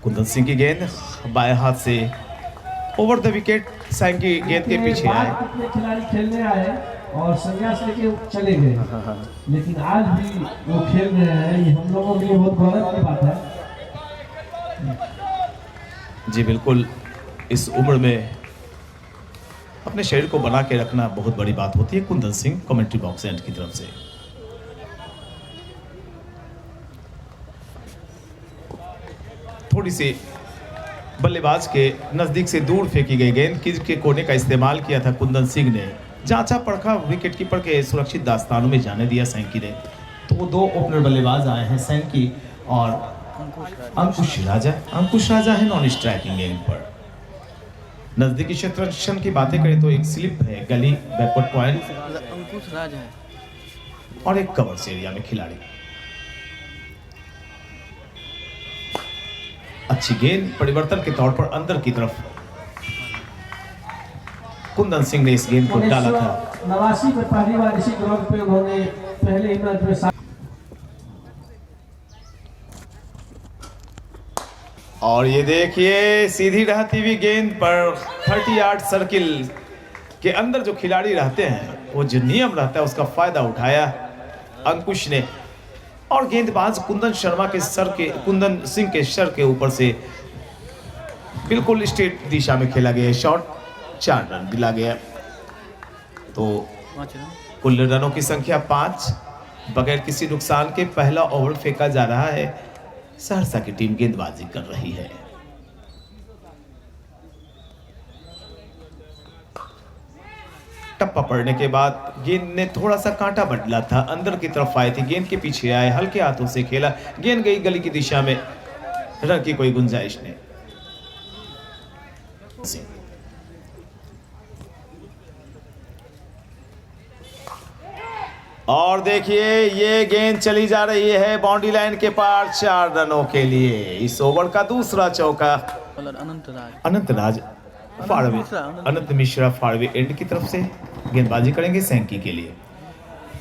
कुंदन सिंह की गेंद बाएं हाथ से ओवर द विकेट, सैंग की गेंद के पीछे आए। खिलाड़ी खेलने आए और संन्यास लेके चले गए, लेकिन आज भी वो खेल रहे हैं, ये हम लोगों के लिए बहुत गौरव की बात है। जी बिल्कुल, इस उम्र में अपने शरीर को बना के रखना बहुत बड़ी बात होती है। Kundan Singh commentary box and की तरफ से। थोड़ी सी बल्लेबाज के नजदीक से दूर फेंकी गई गेंद के कोने का इस्तेमाल किया था कुंदन सिंह ने। जांचा परखा विकेट कीपर के सुरक्षित दास्तानों में जाने दिया सैंकी ने। तो वो दो ओपनर बल्लेबाज आए हैं, सैंकी और अंकुश राजा। अंकुश राजा है नॉन स्ट्राइकिंग गेंद पर। नजदीकी क्षेत्र की बातें करें तो एक स्लिप है, गली, बैकवर्ड पॉइंट, अंकुश राजा है और एक कवर्स एरिया में खिलाड़ी। अच्छी गेंद परिवर्तन के तौर पर अंदर की तरफ कुंदन सिंह ने इस गेंद को डाला था। 89 में पहली बार इसी ग्राउंड पे उन्होंने पहले ही मैच में और ये देखिए सीधी रहती हुई गेंद पर 30 यार्ड सर्किल के अंदर जो खिलाड़ी रहते हैं, वो जो नियम रहता है उसका फायदा उठाया अंकुश ने, और गेंदबाज कुंदन सिंह के सर के ऊपर से बिल्कुल स्ट्रेट दिशा में खेला गया शॉट, 4 रन दिला गया। तो कुल रनों की संख्या 5, बगैर किसी नुकसान के पहला ओवर फेंका जा रहा है। सहरसा की टीम गेंदबाजी कर रही है। टप्पा पड़ने के बाद गेंद ने थोड़ा सा कांटा बदला था, अंदर की तरफ आई थी, गेंद के पीछे आए, हल्के हाथों से खेला, गेंद गई गली की दिशा में, रन की कोई गुंजाइश नहीं। और देखिए ये गेंद चली जा रही है बाउंड्री लाइन के पार 4 रनों के लिए। इस ओवर का दूसरा चौका अनंत मिश्रा फाड़वे एंड की तरफ से गेंदबाजी करेंगे सैंकी के लिए।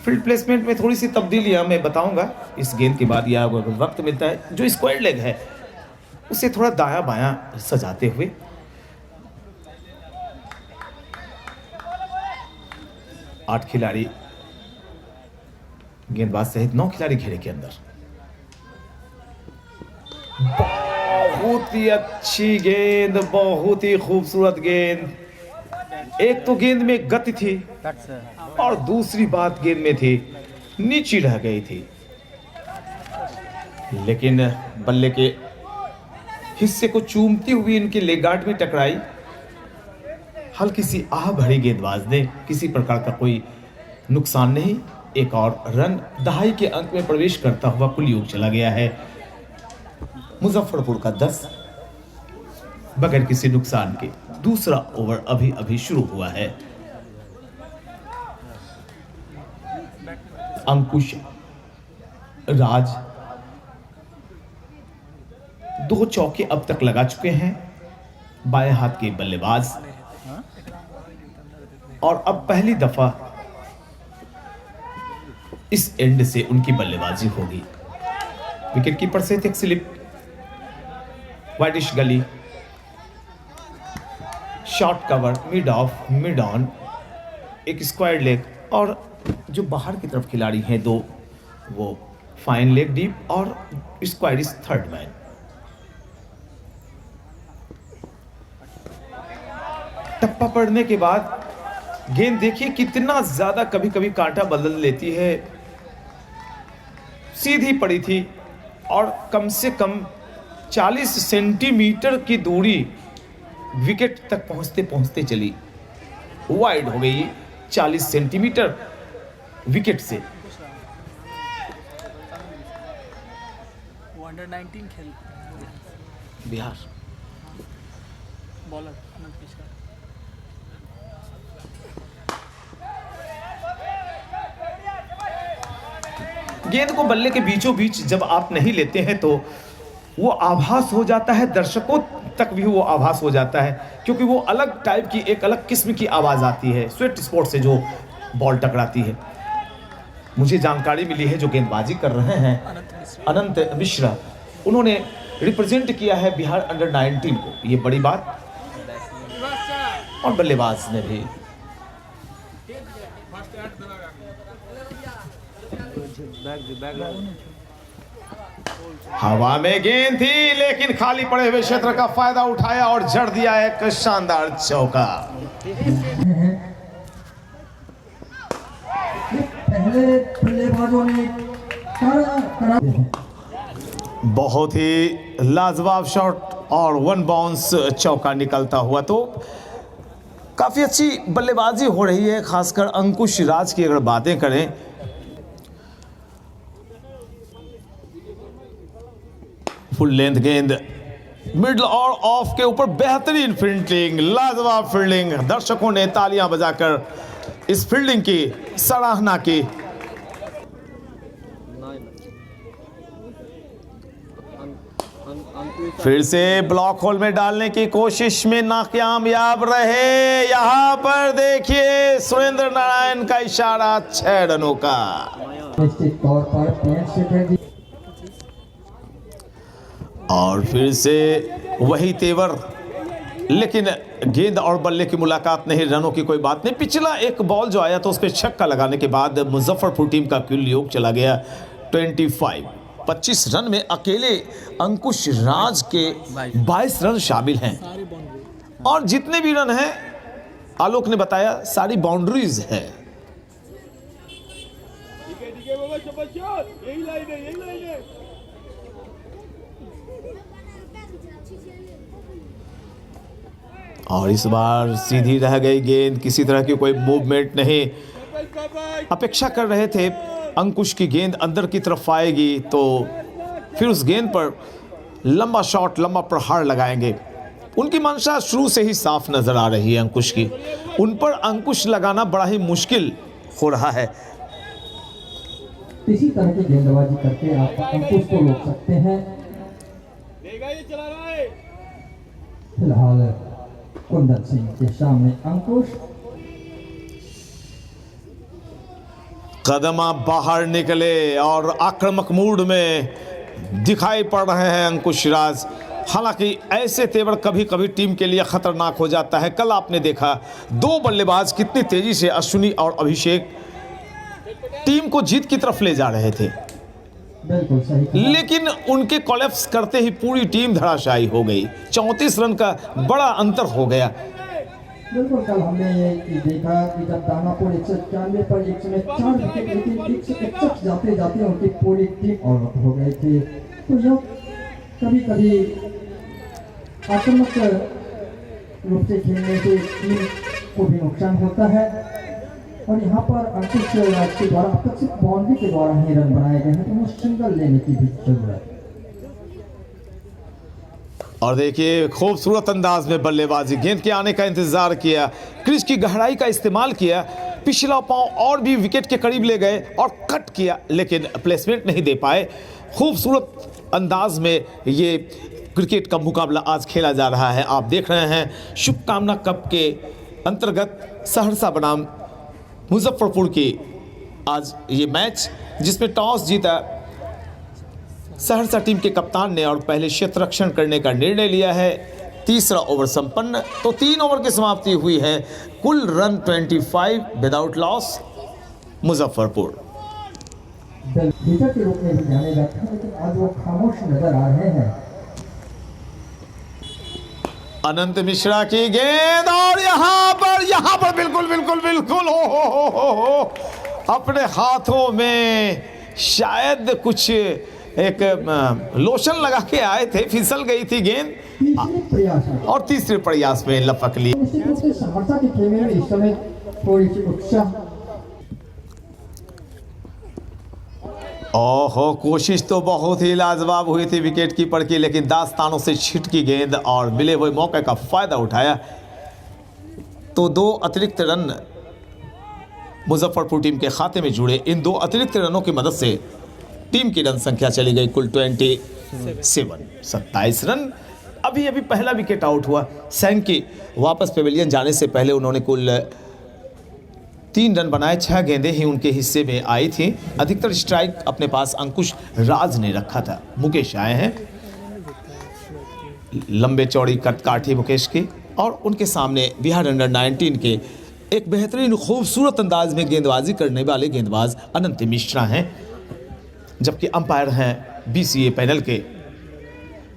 फील्ड प्लेसमेंट में थोड़ी सी तब्दीलियां मैं बताऊंगा इस गेंद के बाद, या अगर वक्त मिलता है। जो स्क्वायर लेग है उसे थोड़ा दायां बायां सजाते हुए, आठ खिलाड़ी गेंदबाज सहित 9 खिलाड़ी घेरे के अंदर। बहुत ही अच्छी गेंद, बहुत ही खूबसूरत गेंद। एक तो गेंद में गति थी और दूसरी बात गेंद में थी नीची रह गई थी, लेकिन बल्ले के हिस्से को चूमती हुई इनकी लेग गार्ड में टकराई। हल्की सी आह भरी गेंदबाज ने, किसी प्रकार का कोई नुकसान नहीं। एक और रन दहाई के अंक में प्रवेश करता हुआ कुल योग चला गया है। मुजफ्फरपुर का 10 बगैर किसी नुकसान के। दूसरा ओवर अभी अभी शुरू हुआ है। अंकुश राज 2 चौके अब तक लगा चुके हैं, बाएं हाथ के बल्लेबाज, और अब पहली दफा इस एंड से उनकी बल्लेबाजी होगी। विकेट कीपर से एक स्लिप, वाइडिश गली, short cover, mid of, mid on, एक स्क्वायर लेग, और जो बाहर की तरफ खिलाड़ी हैं 2, वो फाइन लेग डीप और स्क्वायर इज थर्ड मैन। टप्पा पड़ने के बाद गेंद देखिए कितना ज्यादा कभी कभी कांटा बदल लेती है। सीधी पड़ी थी और कम से कम 40 सेंटीमीटर की दूरी विकेट तक पहुंचते पहुंचते चली वाइड हो गई, 40 सेंटीमीटर विकेट से। अंडर 19 खेल बिहार बॉलर गेंद को बल्ले के बीचों बीच जब आप नहीं लेते हैं तो वो आभास हो जाता है, दर्शकों तक भी वो आभास हो जाता है, क्योंकि वो अलग टाइप की, एक अलग किस्म की आवाज़ आती है स्वेट स्पॉट से जो बॉल टकराती है। मुझे जानकारी मिली है जो गेंदबाजी कर रहे हैं अनंत मिश्रा, उन्होंने रिप्रेजेंट किया है बिहार अंडर 19 को, ये बड़ी बात। और बल्लेबाज ने भी हवा में गेंद थी लेकिन खाली पड़े हुए क्षेत्र का फायदा उठाया और जड़ दिया एक शानदार चौका। पहले बल्लेबाजों ने कड़ा बहुत ही लाजवाब शॉट और वन बाउंस चौका निकलता हुआ। तो काफी अच्छी बल्लेबाजी हो रही है, खासकर अंकुश राज की अगर बातें करें। फुल लेंथ गेंद मिडल और ऑफ के ऊपर बेहतरीन फील्डिंग, लाजवाब फील्डिंग। दर्शकों ने तालियां बजाकर इस फील्डिंग की सराहना की। फिर से ब्लॉक होल में डालने की कोशिश में नाकामयाब रहे। यहां पर देखिए सुरेंद्र नारायण का इशारा 6 रनों का। निश्चित तौर पर पेन से कर दी। और फिर से वही तेवर, लेकिन गेंद और बल्ले की मुलाकात नहीं, रनों की कोई बात नहीं। पिछला एक बॉल जो आया तो उस पर छक्का लगाने के बाद मुजफ्फरपुर टीम का कुल योग चला गया 25 रन में अकेले अंकुश राज के 22 रन शामिल हैं। और जितने भी रन हैं आलोक ने बताया सारी बाउंड्रीज है। और इस बार सीधी रह गई गेंद, किसी तरह की कोई मूवमेंट नहीं। अपेक्षा कर रहे थे अंकुश की गेंद अंदर की तरफ आएगी तो फिर उस गेंद पर लंबा शॉट, लंबा प्रहार लगाएंगे। उनकी मंशा शुरू से ही साफ नजर आ रही है अंकुश की। उन पर अंकुश लगाना बड़ा ही मुश्किल हो रहा है। इसी तरह की गेंदबाजी करके आप अंकुश को रोक सकते हैं। फिलहाल कुंदन सिंह के सामने अंकुश। कदम बाहर निकले और आक्रामक मूड में दिखाई पड़ रहे हैं अंकुश राज। हालांकि ऐसे तेवर कभी कभी टीम के लिए खतरनाक हो जाता है। कल आपने देखा 2 बल्लेबाज कितनी तेजी से अश्विनी और अभिषेक टीम को जीत की तरफ ले जा रहे थे, बिल्कुल सही। लेकिन उनके कोलैप्स करते ही पूरी टीम धराशायी हो गई। 34 रन का बड़ा अंतर हो गया। बिल्कुल कल हमने ये देखा कि जब दानापुर 191 पर 104 विकेट लेकिन 161 जाते जाते उनकी पूरी टीम आउट हो गए थे। तो यह कभी कभी आक्रामक रूप से खेलने से टीम को भी नुकसान होता है। और यहाँ पर अंकुश राज के द्वारा अब तक सिर्फ बाउंड्री के द्वारा ही रन बनाए गए हैं, तो वो सिंगल लेने की भी जरूरत है। और देखिए खूबसूरत अंदाज में बल्लेबाजी, गेंद के आने का इंतजार किया, क्रीज की गहराई का इस्तेमाल किया, पिछला पांव और भी विकेट के करीब ले गए और कट किया, लेकिन प्लेसमेंट नहीं दे पाए। खूबसूरत अंदाज में ये क्रिकेट का मुकाबला आज खेला जा रहा है। आप देख रहे हैं शुभकामना कप के अंतर्गत सहरसा बनाम मुजफ्फरपुर की आज ये मैच, जिसमें टॉस जीता सहरसा टीम के कप्तान ने और पहले क्षेत्ररक्षण करने का निर्णय लिया है। तीसरा ओवर संपन्न, तो 3 ओवर की समाप्ति हुई है। कुल run 25 without loss Muzaffarpur. Leader के रूप में भी जाने जाते हैं, लेकिन आज वो खामोश नजर आ रहे हैं। अनंत मिश्रा की गेंद और यहाँ पर बिल्कुल बिल्कुल बिल्कुल हो अपने हाथों में शायद कुछ एक लोशन लगा के आए थे, फिसल गई थी गेंद तीसरे प्रयास में और तीसरे प्रयास में लपक ली। निश्चित रूप से सहरसा के खेमे में इस समय थोड़ी सी उत्साह। ओहो, कोशिश तो बहुत ही लाजवाब हुई थी विकेट कीपर की, लेकिन दास्तानों से छिटकी गेंद और मिले हुए मौके का फायदा उठाया तो 2 अतिरिक्त रन मुजफ्फरपुर टीम के खाते में जुड़े। इन 2 अतिरिक्त रनों की मदद से टीम की रन संख्या चली गई कुल 27 रन। अभी पहला विकेट आउट हुआ। सैंकी वापस पेविलियन जाने से पहले उन्होंने कुल 3 रन बनाए। 6 गेंदें ही उनके हिस्से में आई थी। अधिकतर स्ट्राइक अपने पास अंकुश राज ने रखा था। मुकेश आए हैं लंबे चौड़ी काठी मुकेश की, और उनके सामने बिहार अंडर 19 के एक बेहतरीन खूबसूरत अंदाज में गेंदबाजी करने वाले गेंदबाज अनंत मिश्रा हैं, जबकि अंपायर हैं BCA पैनल के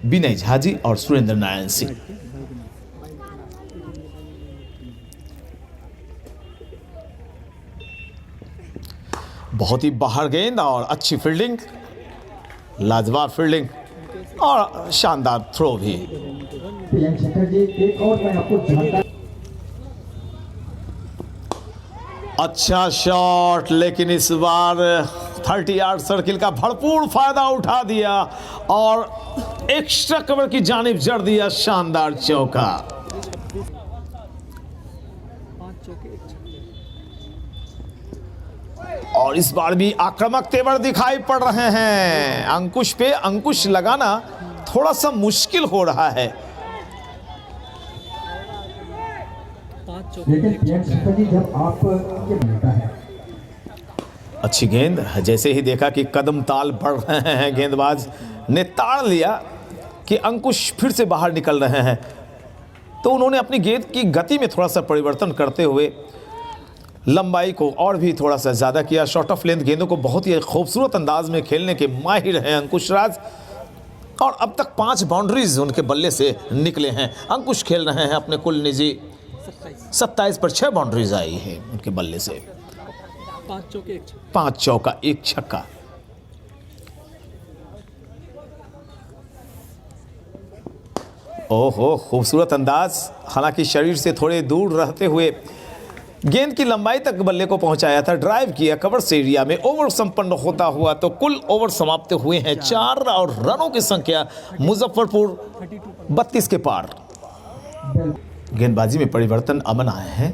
विनय झा जी और सुरेंद्र नारायण सिंह। बहुत ही बाहर गेंद और अच्छी फील्डिंग, लाजवाब फील्डिंग और शानदार थ्रो भी। प्रियंक चटर्जी, एक और मैं आपको जानकारी, अच्छा शॉट, लेकिन इस बार 30 यार्ड सर्किल का भरपूर फायदा उठा दिया और एक्स्ट्रा कवर की जानिब जड़ दिया शानदार चौका। और इस बार भी आक्रामक तेवर दिखाई पड़ रहे हैं। अंकुश पे अंकुश लगाना थोड़ा सा मुश्किल हो रहा है। लेकिन प्रियंक चटर्जी जब आप ये मिलता है, अच्छी गेंद, जैसे ही देखा कि कदम ताल बढ़ रहे हैं, गेंदबाज ने ताड़ लिया कि अंकुश फिर से बाहर निकल रहे हैं, तो उन्होंने अपनी गेंद की गति में थोड़ा सा परिवर्तन करते हुए लंबाई को और भी थोड़ा सा ज़्यादा किया। शॉर्ट ऑफ लेंथ गेंदों को बहुत ही खूबसूरत अंदाज में खेलने के माहिर हैं अंकुश राज, और अब तक 5 बाउंड्रीज उनके बल्ले से निकले हैं। अंकुश खेल रहे हैं अपने कुल निजी 27 पर 6 बाउंड्रीज आई है उनके बल्ले से। 5 चौका 1 छक्का। ओहो, खूबसूरत अंदाज, हालांकि शरीर से थोड़े दूर रहते हुए गेंद की लंबाई तक बल्ले को पहुंचाया था, ड्राइव किया कवर्स एरिया में। ओवर संपन्न होता हुआ तो कुल ओवर समाप्त हुए हैं 4 और रनों की संख्या मुजफ्फरपुर 32 के पार। गेंदबाजी में परिवर्तन अमन आए हैं।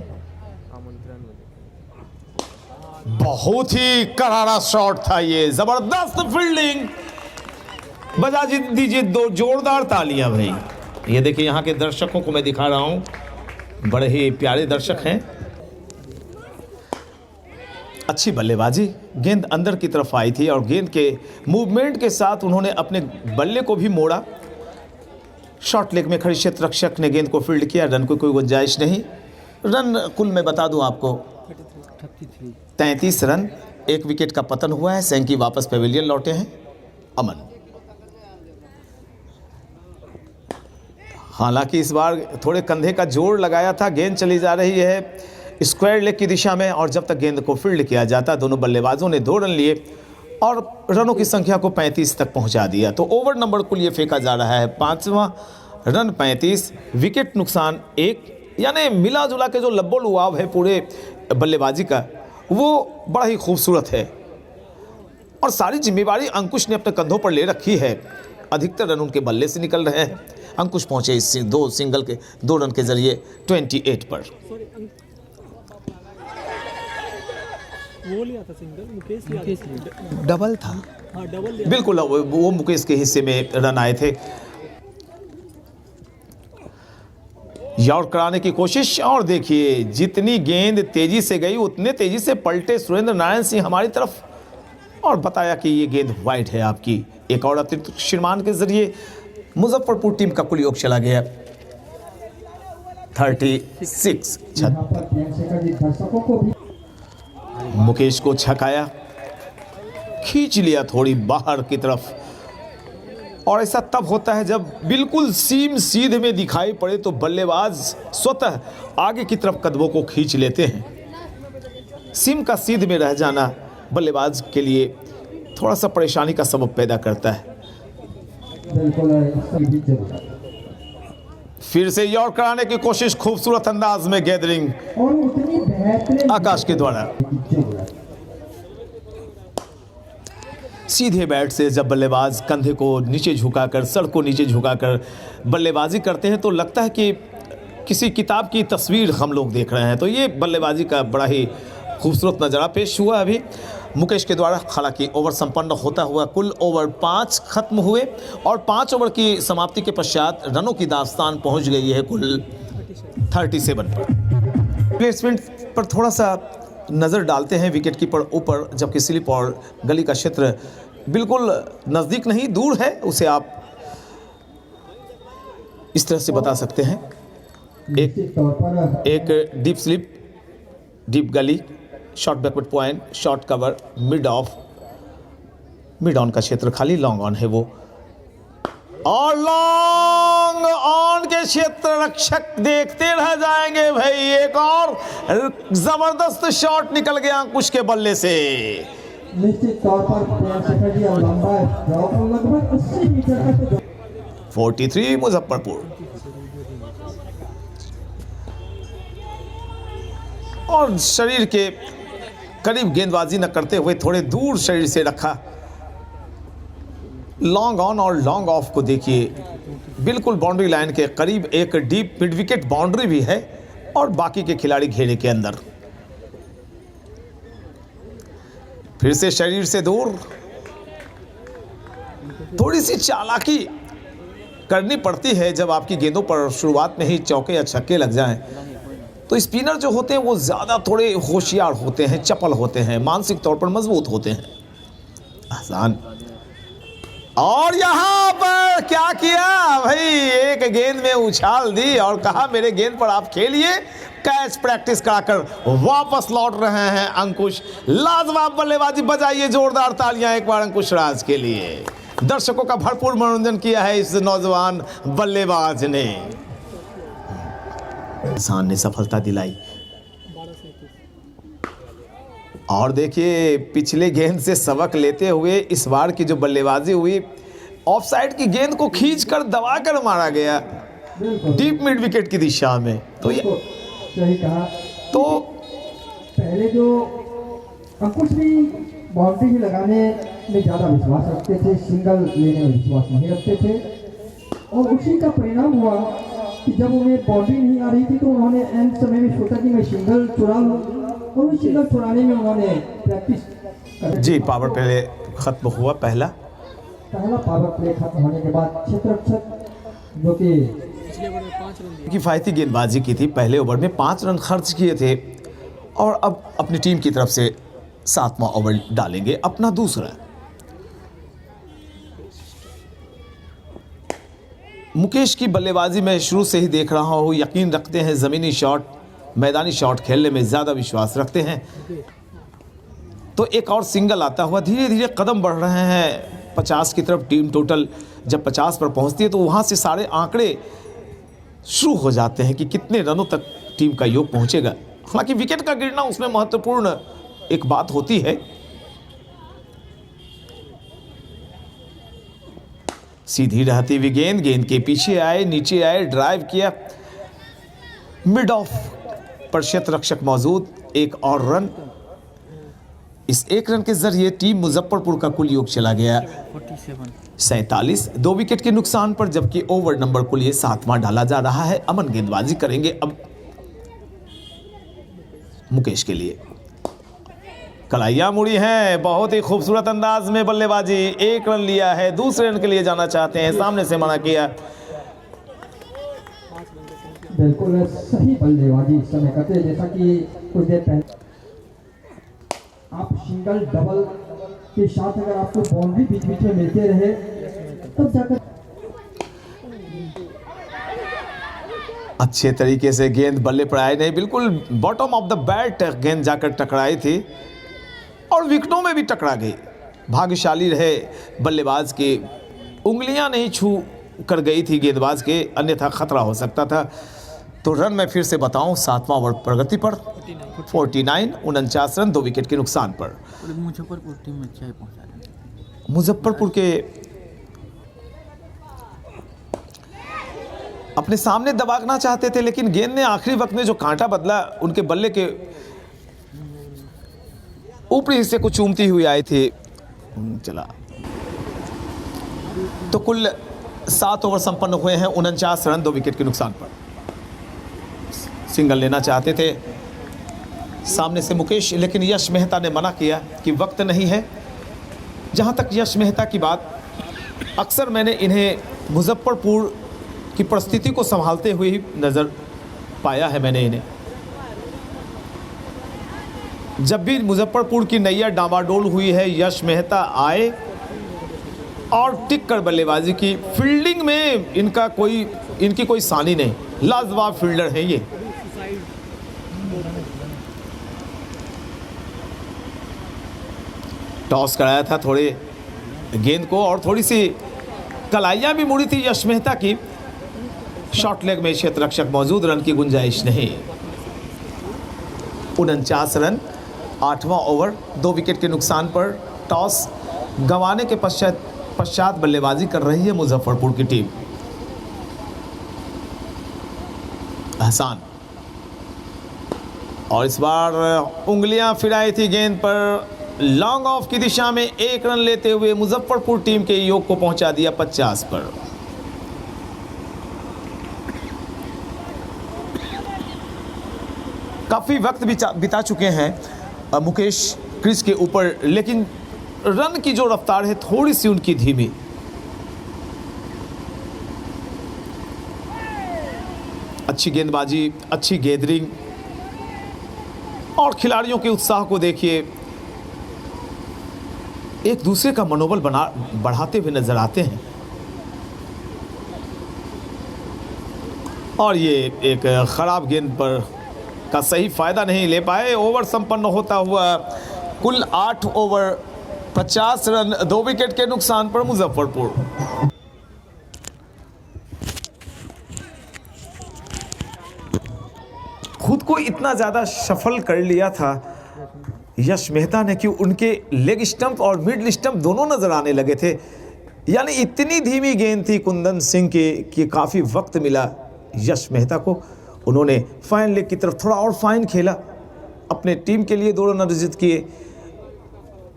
बहुत ही करारा शॉट था ये, जबरदस्त फील्डिंग। बजा दीजिए 2 जोरदार तालियां भाई। ये देखिए, यहाँ के दर्शकों को मैं दिखा रहा हूं, बड़े ही प्यारे दर्शक हैं। अच्छी बल्लेबाजी, गेंद अंदर की तरफ आई थी और गेंद के मूवमेंट के साथ उन्होंने अपने बल्ले को भी मोड़ा। शॉर्ट लेग में खड़े क्षेत्र रक्षक ने गेंद को फील्ड किया, रन को कोई गुंजाइश नहीं। रन कुल मैं बता दूं आपको 33 रन, 1 विकेट का पतन हुआ है। सैंकी वापस पेविलियन लौटे हैं। अमन, हालांकि इस बार थोड़े कंधे का जोर लगाया था। गेंद चली जा रही है स्क्वायर लेग की दिशा में, और जब तक गेंद को फील्ड किया जाता, दोनों बल्लेबाजों ने 2 रन लिए और रनों की संख्या को 35 तक पहुंचा दिया। तो ओवर नंबर कुल ये फेंका जा रहा है 5वां, रन 35, विकेट नुकसान 1, यानी मिला जुला के जो लब्बो लुआब है पूरे बल्लेबाजी का, वो बड़ा ही खूबसूरत है। और सारी जिम्मेवारी अंकुश ने अपने कंधों पर ले रखी है। अधिकतर रन उनके बल्ले से निकल रहे हैं। अंकुश पहुंचे इस 2 रन के जरिए 28 पर। वो लिया था सिंगल, मुकेश डबल था। हाँ, डबल बिल्कुल, वो मुकेश के हिस्से में रन आए थे। यॉर्क कराने की कोशिश, और देखिए जितनी गेंद तेजी से गई उतने तेजी से पलटे सुरेंद्र नारायण सिंह हमारी तरफ और बताया कि ये गेंद वाइड है आपकी। एक और अतिरिक्त श्रीमान के जरिए मुजफ्फरपुर टीम का कुल योग चला गया 36। यहाँ पर प्रियंक चटर्जी दर्शकों को भी मुकेश को छकाया, खींच लिया थोड़ी बाहर की तरफ। और ऐसा तब होता है जब बिल्कुल सीम सीधे में दिखाई पड़े तो बल्लेबाज स्वतः आगे की तरफ कदमों को खींच लेते हैं। सीम का सीध में रह जाना बल्लेबाज के लिए थोड़ा सा परेशानी का सबब पैदा करता है। बिल्कुल इसकी भी जरूरत। फिर से यॉर्क कराने की कोशिश, खूबसूरत अंदाज में गैदरिंग और उतनी बेहतरीन आकाश के द्वारा। सीधे बैट से जब बल्लेबाज कंधे को नीचे झुकाकर, सर को नीचे झुकाकर बल्लेबाजी करते हैं तो लगता है कि किसी किताब की तस्वीर हम लोग देख रहे हैं। तो ये बल्लेबाजी का बड़ा ही खूबसूरत नज़ारा पेश हुआ अभी मुकेश के द्वारा। हालांकि ओवर संपन्न होता हुआ कुल ओवर 5 खत्म हुए और 5 ओवर की समाप्ति के पश्चात रनों की दास्तान पहुंच गई है कुल 37 पर। प्लेसमेंट पर थोड़ा सा नज़र डालते हैं विकेट कीपर ऊपर, जबकि स्लिप और गली का क्षेत्र बिल्कुल नज़दीक नहीं, दूर है। उसे आप इस तरह से बता सकते हैं। निश्चित तौर पर एक डीप स्लिप, डीप गली, short backward point, short cover, mid of, mid on का क्षेत्र खाली, लॉन्ग ऑन है वो, और लॉन्ग ऑन के क्षेत्र रक्षक देखते रह जाएंगे भाई। एक और जबरदस्त शॉट निकल गया अंकुश के बल्ले से। निश्चित तौर पर प्लेयर से लंबा ड्रॉप लगभग 80 मीटर तक 43 मुजफ्फरपुर। और शरीर के करीब गेंदबाजी न करते हुए थोड़े दूर शरीर से रखा। लॉन्ग ऑन और लॉन्ग ऑफ को देखिए, बिल्कुल बाउंड्री लाइन के करीब एक डीप मिड विकेट बाउंड्री भी है और बाकी के खिलाड़ी घेरे के अंदर। फिर से शरीर से दूर, थोड़ी सी चालाकी करनी पड़ती है जब आपकी गेंदों पर शुरुआत में ही चौके या छक्के लग जाएं। तो स्पिनर जो होते हैं वो ज़्यादा थोड़े होशियार होते हैं, चपल होते हैं, मानसिक तौर पर मजबूत होते हैं। आसान। और यहां पर क्या किया भाई, एक गेंद में उछाल दी और कहा मेरे गेंद पर आप खेलिए। कैच प्रैक्टिस कराकर वापस लौट रहे हैं अंकुश। लाजवाब बल्लेबाजी, बजाइए जोरदार तालियां एक बार अंकुश राज के लिए। दर्शकों का भरपूर मनोरंजन किया है इस नौजवान बल्लेबाज ने। इंसान ने सफलता दिलाई। और देखिए पिछले गेंद से सबक लेते हुए इस बार की जो बल्लेबाजी हुई, ऑफसाइड की गेंद को खींचकर दबाकर मारा गया डीप मिड विकेट की दिशा में। तो ये सही कहा। तो पहले जो अंकुश भी बाउंड्री ही लगाने में ज़्यादा विश्वास रखते थे, सिंगल लेने में विश्वास नहीं रखते थे, और उसी का परिणाम हुआ कि जब उन्हें बाउंड्री नहीं आ रही थी तो उन्होंने एंड समय में सोचा कि मैं सिंगल चुरा लूँ, और उस सिंगल चुराने में उन्होंने प्रैक्टिस जी पावर प्ले खत्म हुआ। पहला पावर प्ले खत्म होने के बाद क्षेत्ररक्षक जो कि पिछले ओवर में 5 रन दिए। किफायती गेंदबाजी की थी, पहले ओवर में 5 रन खर्च किए थे और अब अपनी टीम की तरफ से 7वां ओवर डालेंगे अपना दूसरा। मुकेश की बल्लेबाजी में शुरू से ही देख रहा हूँ, यकीन रखते हैं ज़मीनी शॉट, मैदानी शॉट खेलने में ज़्यादा विश्वास रखते हैं। तो एक और सिंगल आता हुआ धीरे धीरे कदम बढ़ रहे हैं 50 की तरफ। टीम टोटल जब 50 पर पहुंचती है तो वहाँ से सारे आंकड़े शुरू हो जाते हैं कि कितने रनों तक टीम का योग पहुंचेगा। हालांकि विकेट का गिरना उसमें महत्वपूर्ण एक बात होती है। सीधी रहती हुई गेंद, गेंद के पीछे आए, नीचे आए, ड्राइव किया, मिड ऑफ पर क्षेत्र रक्षक मौजूद, एक और रन। इस एक रन के जरिए टीम मुजफ्फरपुर का कुल योग चला गया 47, 2 विकेट के नुकसान पर, जबकि ओवर नंबर कुल ये 7वां डाला जा रहा है। अमन गेंदबाजी करेंगे अब मुकेश के लिए। कलाइयां मुड़ी हैं, बहुत ही खूबसूरत अंदाज में बल्लेबाजी, 1 रन लिया है, दूसरे रन के लिए जाना चाहते हैं, सामने से मना किया। बिल्कुल सही बल्लेबाजी इस समय करते हैं, जैसा कि कुछ देर पहले आप सिंगल डबल के साथ अगर आपको बाउंड्री बीच बीच में मिलते रहे तब जाकर अच्छे तरीके से गेंद बल्ले पर आई नहीं, बिल्कुल बॉटम ऑफ द बैट गेंद जाकर टकराई थी और विकेटों में भी टकरा गई। भाग्यशाली रहे बल्लेबाज की उंगलियां नहीं छू कर गई थी गेंदबाज के, अन्यथा खतरा हो सकता था। तो रन मैं फिर से बताऊं, 7वां ओवर प्रगति पर 49, 49 रन, 2 विकेट के नुकसान पर। मुजफ्फरपुर टीम में अच्छा पहुंचा। मुजफ्फरपुर के अपने सामने दबाना चाहते थे, लेकिन गेंद ने आखिरी वक्त में जो कांटा बदला उनके बल्ले के ऊपरी हिस्से को चूमती हुई आई थी, चला। तो कुल 7 ओवर संपन्न हुए हैं, 49 रन, 2 विकेट के नुकसान पर। सिंगल लेना चाहते थे सामने से मुकेश, लेकिन यश मेहता ने मना किया कि वक्त नहीं है। जहां तक यश मेहता की बात, अक्सर मैंने इन्हें मुजफ्फरपुर की परिस्थिति को संभालते हुए ही नज़र पाया है। मैंने इन्हें जब भी मुजफ्फरपुर की नैया डामाडोल हुई है, यश मेहता आए और टिक कर बल्लेबाजी की। फील्डिंग में इनकी कोई सानी नहीं, लाजवाब फील्डर है ये। टॉस कराया था थोड़े गेंद को और थोड़ी सी कलाइयां भी मुड़ी थी यश मेहता की। शॉर्ट लेग में क्षेत्ररक्षक मौजूद, रन की गुंजाइश नहीं। 49 रन 8वां ओवर, 2 विकेट के नुकसान पर टॉस गंवाने के पश्चात बल्लेबाजी कर रही है मुजफ्फरपुर की टीम। हसन, और इस बार उंगलियां फिराई थी गेंद पर। लॉन्ग ऑफ की दिशा में 1 रन लेते हुए मुजफ्फरपुर टीम के योग को पहुंचा दिया 50 पर। काफी वक्त बिता चुके हैं मुकेश क्रीज के ऊपर, लेकिन रन की जो रफ्तार है थोड़ी सी उनकी धीमी। अच्छी गेंदबाजी, अच्छी गैदरिंग और खिलाड़ियों के उत्साह को देखिए, एक दूसरे का मनोबल बढ़ाते हुए नजर आते हैं। और ये एक खराब गेंद पर का सही फायदा नहीं ले पाए। ओवर संपन्न होता हुआ कुल 8 ओवर 50 रन, 2 विकेट के नुकसान पर मुजफ्फरपुर। खुद को इतना ज्यादा सफल कर लिया था यश मेहता ने कि उनके लेग स्टंप और मिडल स्टंप दोनों नजर आने लगे थे। यानी इतनी धीमी गेंद थी कुंदन सिंह की कि काफी वक्त मिला यश मेहता को। उन्होंने फाइन लेग की तरफ थोड़ा और फाइन खेला, अपने टीम के लिए 2 रन अर्जित किए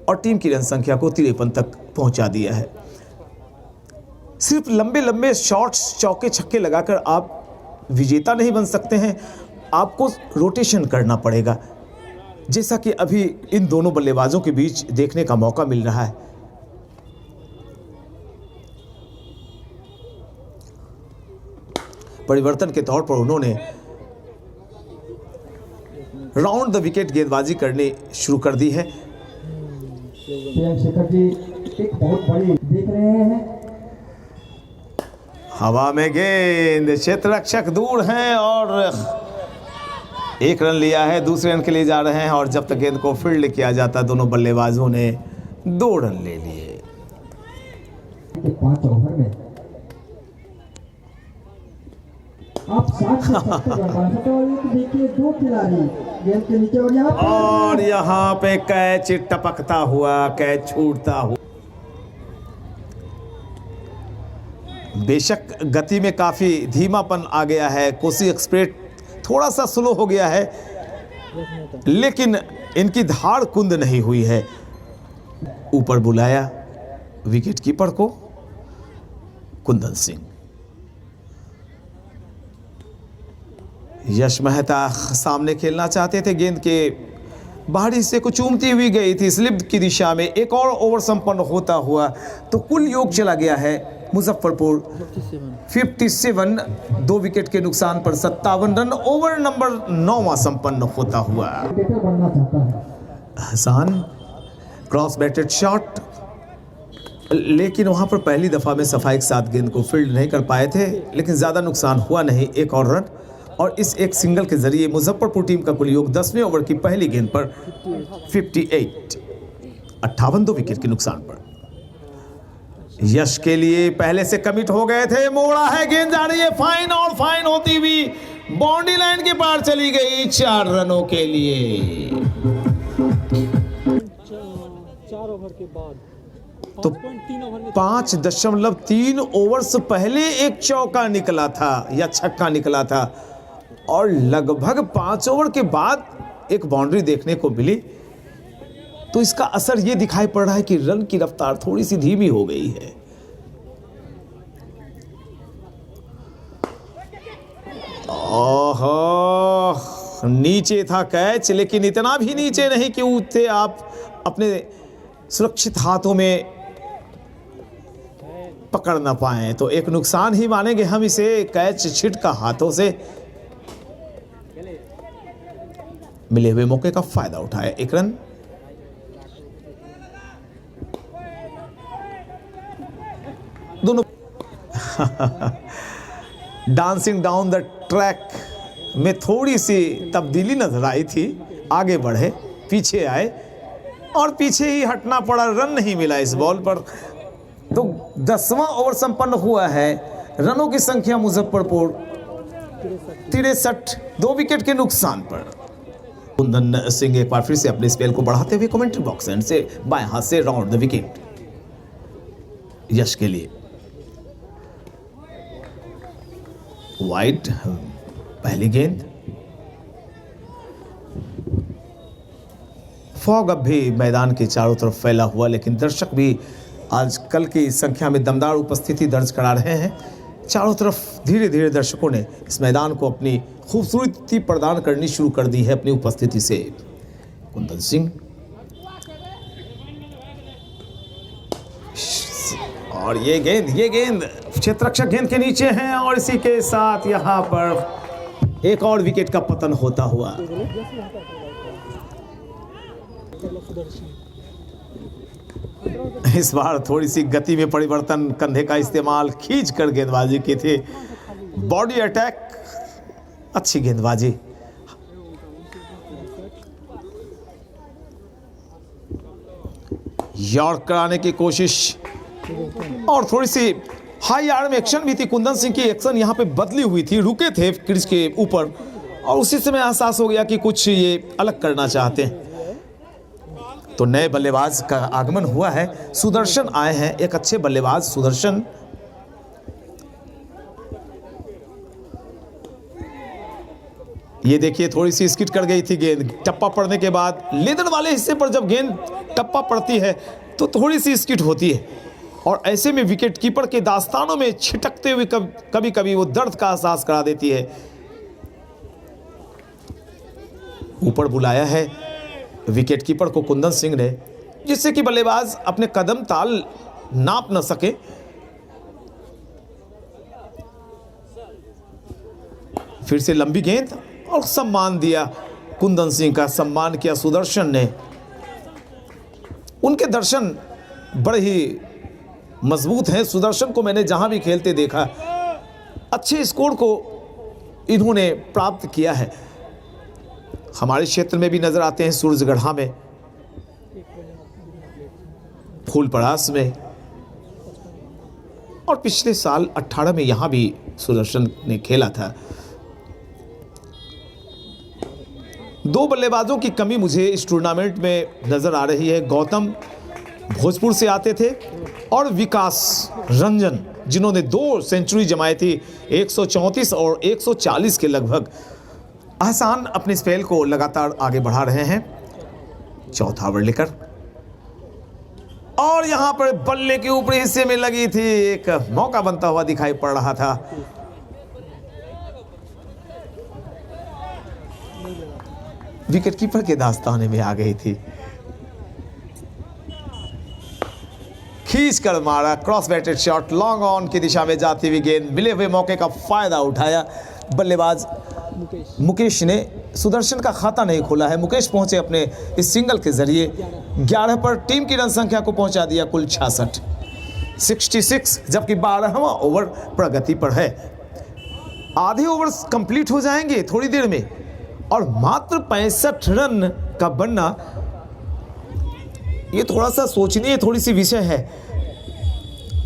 और टीम की रन संख्या को 53 तक पहुंचा दिया है। सिर्फ लंबे लंबे शॉट्स, चौके छक्के लगाकर आप विजेता नहीं बन सकते हैं, आपको रोटेशन करना पड़ेगा, जैसा कि अभी इन दोनों बल्लेबाजों के बीच देखने का मौका मिल रहा है। परिवर्तन के तौर पर उन्होंने राउंड द विकेट गेंदबाजी करनी शुरू कर दी है। शेखर जी एक बहुत बड़ी देख रहे हैं, हवा में गेंद, क्षेत्ररक्षक दूर हैं और 1 रन लिया है, दूसरे रन के लिए जा रहे हैं। और जब तक गेंद को फील्ड किया जाता, दोनों बल्लेबाजों ने 2 रन ले लिए। 5 ओवर में आप 60 से 70 रन बना सकते हो। और देखिए 2 खिलाड़ी गेंद के नीचे और यहाँ पे कैच टपकता हुआ, कैच छूटता हुआ। बेशक गति में काफी धीमापन आ गया है, कोसी एक्सप्रेस थोड़ा सा स्लो हो गया है, लेकिन इनकी धार कुंद नहीं हुई है। ऊपर बुलाया विकेट कीपर को कुंदन सिंह। यश मेहता सामने खेलना चाहते थे, गेंद के बाहरी हिस्से को चूमती हुई गई थी स्लिप की दिशा में। एक और ओवर संपन्न होता हुआ तो कुल योग चला गया है मुजफ्फरपुर 57, 2 विकेट के नुकसान पर 57 रन। ओवर नंबर 9वां संपन्न होता हुआ। बनना चाहता है हसन, क्रॉस बैटेड शॉट, लेकिन वहां पर पहली दफा में सफाई के साथ गेंद को फील्ड नहीं कर पाए थे, लेकिन ज्यादा नुकसान हुआ नहीं। 1 और रन और इस एक सिंगल के जरिए मुजफ्फरपुर टीम का कुल योग 10वें ओवर की पहली गेंद पर 58, 2 विकेट के नुकसान पर। यश के लिए पहले से कमिट हो गए थे, मोड़ा है, गेंद जा रही है फाइन, और फाइन होती हुई बाउंड्री लाइन के पार चली गई 4 रनों के लिए। 4 ओवर के बाद तो 5.3 ओवर से पहले एक चौका निकला था या छक्का निकला था, और लगभग 5 ओवर के बाद एक बाउंड्री देखने को मिली। तो इसका असर ये दिखाई पड़ रहा है कि रन की रफ्तार थोड़ी सी धीमी हो गई है। ओहो, नीचे था कैच, लेकिन इतना भी नीचे नहीं कि उसे आप अपने सुरक्षित हाथों में पकड़ ना पाए। तो एक नुकसान ही मानेंगे हम इसे, कैच छिटका हाथों से। मिले हुए मौके का फायदा उठाया, 1 run. Dancing down the track में थोड़ी सी तब्दीली नजर आई थी। आगे बढ़े, पीछे आए और पीछे ही हटना पड़ा, रन नहीं मिला इस बॉल पर। तो 10वां ओवर संपन्न हुआ है। रनों की संख्या मुजफ्फरपुर 63, 2 विकेट के नुकसान पर। कुंदन सिंह एक बार फिर से अपने स्पेल को बढ़ाते हुए कमेंट्री बॉक्स एंड से बाएं हाथ से राउंड द विकेट यश के लिए। वाइड पहली गेंद। फॉग अब भी मैदान के चारों तरफ फैला हुआ, लेकिन दर्शक भी आज कल की संख्या में दमदार उपस्थिति दर्ज करा रहे हैं। चारों तरफ धीरे धीरे दर्शकों ने इस मैदान को अपनी खूबसूरती प्रदान करनी शुरू कर दी है अपनी उपस्थिति से। कुंदन सिंह और ये गेंद क्षेत्ररक्षक गेंद के नीचे हैं और इसी के साथ यहां पर एक और विकेट का पतन होता हुआ। इस बार थोड़ी सी गति में परिवर्तन, कंधे का इस्तेमाल, खींच कर गेंदबाजी की थी। बॉडी अटैक, अच्छी गेंदबाजी। यॉर्क कराने की कोशिश और थोड़ी सी हाई आर्म एक्शन भी थी। कुंदन सिंह की एक्शन यहां पे बदली हुई थी, रुके थे क्रीज के ऊपर और उसी समय एहसास हो गया कि कुछ ये अलग करना चाहते हैं। तो नए बल्लेबाज का आगमन हुआ है, सुदर्शन आए हैं, एक अच्छे बल्लेबाज सुदर्शन। ये देखिए थोड़ी सी स्किड कर गई थी गेंद टप्पा पड़ने के बाद। लेदड़ वाले हिस्से पर जब गेंद टप्पा पड़ती है तो थोड़ी सी स्किड होती है और ऐसे में विकेट कीपर के दास्तानों में छिटकते हुए कभी कभी वो दर्द का एहसास करा देती है। ऊपर बुलाया है विकेट कीपर को कुंदन सिंह ने, जिससे कि बल्लेबाज अपने कदम ताल नाप न सके। फिर से लंबी गेंद और सम्मान दिया, कुंदन सिंह का सम्मान किया सुदर्शन ने। उनके दर्शन बड़े ही मजबूत हैं। सुदर्शन को मैंने जहां भी खेलते देखा, अच्छे स्कोर को इन्होंने प्राप्त किया है। हमारे क्षेत्र में भी नजर आते हैं, सूरजगढ़ा में, फूलपड़ास में और पिछले साल 18 में यहां भी सुदर्शन ने खेला था। 2 बल्लेबाजों की कमी मुझे इस टूर्नामेंट में नजर आ रही है। गौतम भोजपुर से आते थे और विकास रंजन, जिन्होंने 2 सेंचुरी जमाई थी, 134 और 140 के लगभग। आसान अपने स्पेल को लगातार आगे बढ़ा रहे हैं। चौथा ओवर लेकर और यहां पर बल्ले के ऊपरी हिस्से में लगी थी, एक मौका बनता हुआ दिखाई पड़ रहा था। विकेट कीपर के दास्ताने में आ गई थी, खींच कर मारा, cross batted shot, long on की दिशा में जाती हुई गेंद। मिले हुए मौके का फायदा उठाया बल्लेबाज मुकेश ने। सुदर्शन का खाता नहीं खोला है। मुकेश पहुंचे अपने इस सिंगल के जरिए 11 पर टीम की रन संख्या को पहुंचा दिया कुल 66, जबकि 12वां ओवर प्रगति पर है। आधे ओवर कंप्लीट हो जाएंगे थोड़ी देर में और मात्र 65 रन का बनना, ये थोड़ा सा सोचनीय थोड़ी सी विषय है।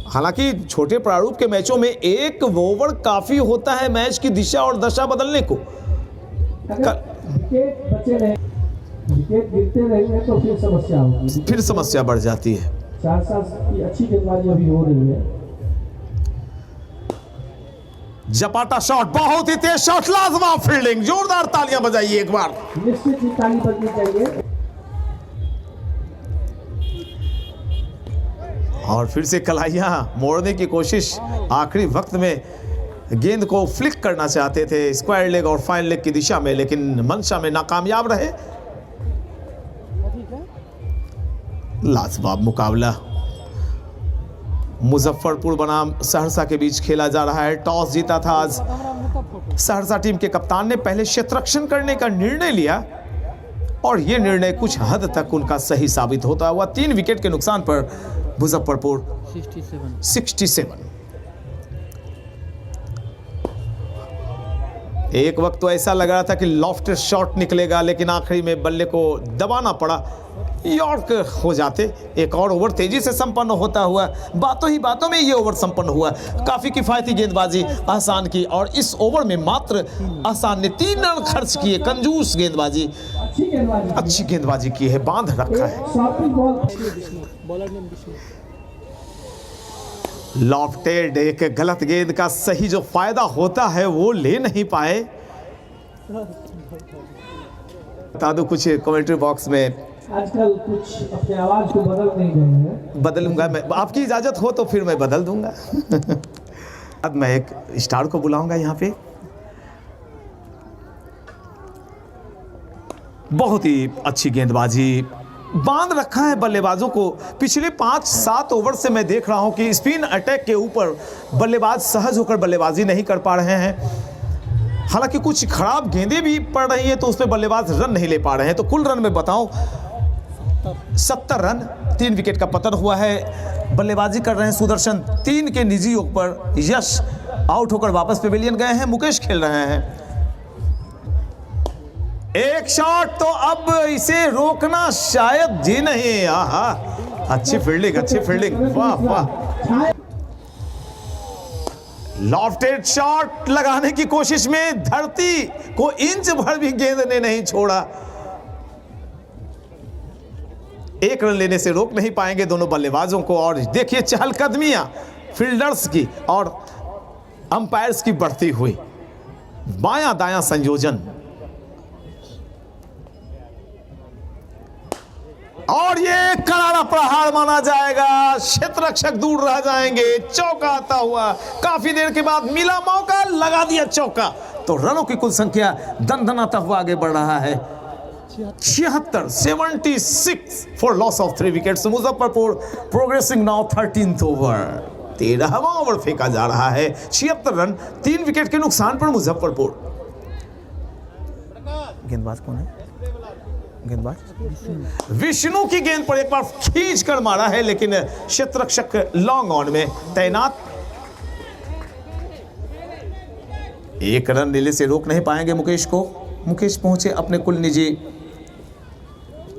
हालांकि छोटे प्रारूप के मैचों में 1 ओवर काफी होता है मैच की दिशा और दशा बदलने को। विकेट बचे रहे, विकेट गिरते रहेंगे तो फिर समस्या होगी, फिर समस्या बढ़ जाती है। 4 की अच्छी गेंदबाजी अभी हो रही है। जपाटा शॉट, बहुत ही तेज शॉट, लाजवाब फील्डिंग, जोरदार तालियां बजाइए एक बार। निश्चित ही ताली बजनी चाहिए। और फिर से कलाइयां मोड़ने की कोशिश, आखिरी वक्त में गेंद को फ्लिक करना चाहते थे स्क्वायर लेग और फाइन लेग की दिशा में, लेकिन मंशा में नाकामयाब रहे। लाजवाब मुकाबला मुजफ्फरपुर बनाम सहरसा के बीच खेला जा रहा है। टॉस जीता था आज सहरसा टीम के कप्तान ने, पहले क्षेत्ररक्षण करने का निर्णय लिया और यह निर्णय कुछ हद तक उनका सही साबित होता हुआ। 3 विकेट के नुकसान पर मुजफ्फरपुर 67। एक वक्त तो ऐसा लग रहा था कि लॉफ्टेड शॉट निकलेगा, लेकिन आखिरी में बल्ले को दबाना पड़ा, यॉर्क हो जाते। एक और ओवर तेजी से संपन्न होता हुआ, बातों ही बातों में ये ओवर संपन्न हुआ। काफी किफायती गेंदबाजी अहसान की, और इस ओवर में मात्र अहसान ने 3 रन खर्च किए। कंजूस गेंदबाजी, अच्छी गेंदबाजी की है, बांध रखा है। बॉलर ने विष्णु लॉफ्टेड एक गलत गेंद का सही जो फायदा होता है वो ले नहीं पाए। बता दो कुछ कमेंट्री बॉक्स में। आजकल कुछ अपने आवाज को बदल नहीं रहे हैं। बदलूंगा मैं, आपकी इजाजत हो तो फिर मैं बदल दूंगा। अब मैं एक स्टार को बुलाऊंगा यहाँ पे। बहुत ही अच्छी गेंदबाजी, बांध रखा है बल्लेबाजों को। पिछले 5-7 ओवर से मैं देख रहा हूं कि स्पिन अटैक के ऊपर बल्लेबाज सहज होकर बल्लेबाजी नहीं कर पा रहे हैं। हालांकि कुछ खराब गेंदें भी पड़ रही हैं तो उस पर बल्लेबाज रन नहीं ले पा रहे हैं। तो कुल रन में बताऊं 70 रन, 3 विकेट का पतन हुआ है। बल्लेबाजी कर रहे हैं सुदर्शन, 3 के निजी योग पर यश आउट होकर वापस पेविलियन गए हैं। मुकेश खेल रहे हैं। एक शॉट तो अब इसे रोकना शायद जी नहीं। आहा, अच्छी फील्डिंग, अच्छी फील्डिंग, वाह वाह। लॉफ्टेड शॉट लगाने की कोशिश में धरती को इंच भर भी गेंद ने नहीं छोड़ा। 1 रन लेने से रोक नहीं पाएंगे दोनों बल्लेबाजों को। और देखिए चहलकदमियां फील्डर्स की और अंपायर्स की बढ़ती हुई, बायां दायां संयोजन, और ये करारा प्रहार माना जाएगा। क्षेत्ररक्षक दूर रह जाएंगे। चौका आता हुआ, काफी देर के बाद मिला मौका, लगा दिया चौका। तो रनों की कुल संख्या दनदनाता हुआ आगे बढ़ रहा है। 76 for loss of 3 wickets. Muzaffarpur progressing now 13th over. 13वां ओवर फेंका जा रहा है। 76 रन, 3 विकेट के नुकसान पर मुजफ्फरपुर। गेंदबाज कौन है? गेंदबाज विष्णु की गेंद पर एक बार खींच कर मारा है, लेकिन क्षेत्ररक्षक लॉन्ग ऑन में तैनात। 1 रन लेने से रोक नहीं पाएंगे मुकेश को। मुकेश पहुंचे अपने कुल निजी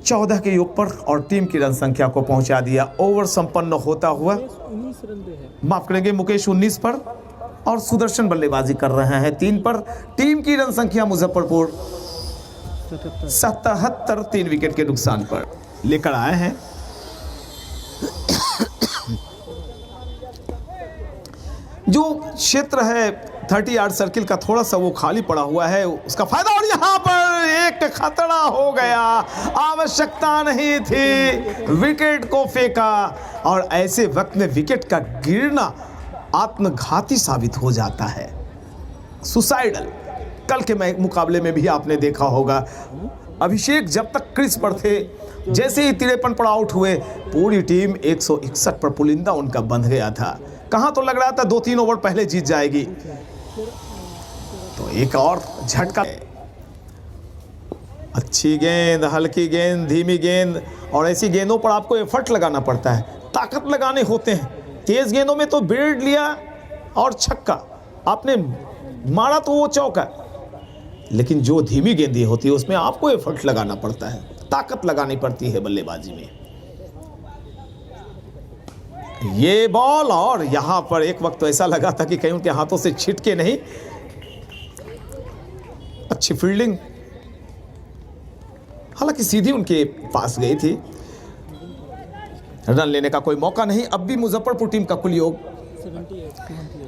14 के योग पर और टीम की रन संख्या को पहुंचा दिया। ओवर संपन्न होता हुआ, 19 रन पे है। माफ करेंगे, मुकेश 19 पर और सुदर्शन बल्लेबाजी कर रहे हैं 3 पर। टीम की रन संख्या मुजफ्फरपुर 77, 3 विकेट के नुकसान पर लेकर आए हैं। जो क्षेत्र है 30 यार्ड सर्किल का थोड़ा सा वो खाली पड़ा हुआ है, उसका फायदा। और यहां पर एक खतरा हो गया, आवश्यकता नहीं थी, विकेट को फेंका। और ऐसे वक्त में विकेट का गिरना आत्मघाती साबित हो जाता है, सुसाइडल। कल के मुकाबले में भी आपने देखा होगा, अभिषेक जब तक क्रीज पर थे, जैसे ही 53 पर आउट हुए, पूरी टीम 161 पर पुलिंदा उनका बंध गया था। कहां तो लग रहा था 2-3 ओवर पहले जीत जाएगी। तो एक और झटका। अच्छी गेंद, हल्की गेंद, धीमी गेंद, और ऐसी गेंदों पर आपको एफर्ट लगाना पड़ता है, ताकत लगाने होते हैं। तेज गेंदों में तो बेड़ लिया और छक्का, आपने मारा तो वो चौका। लेकिन जो धीमी गेंदी होती है उसमें आपको एफर्ट लगाना पड़ता है, ताकत लगानी पड़ती है बल्लेबाजी में। ये बॉल, और यहां पर एक वक्त तो ऐसा लगा था कि कहीं उनके हाथों से छिटके नहीं। अच्छी फील्डिंग, हालांकि सीधी उनके पास गई थी। रन लेने का कोई मौका नहीं। अब भी मुजफ्फरपुर टीम का कुल योग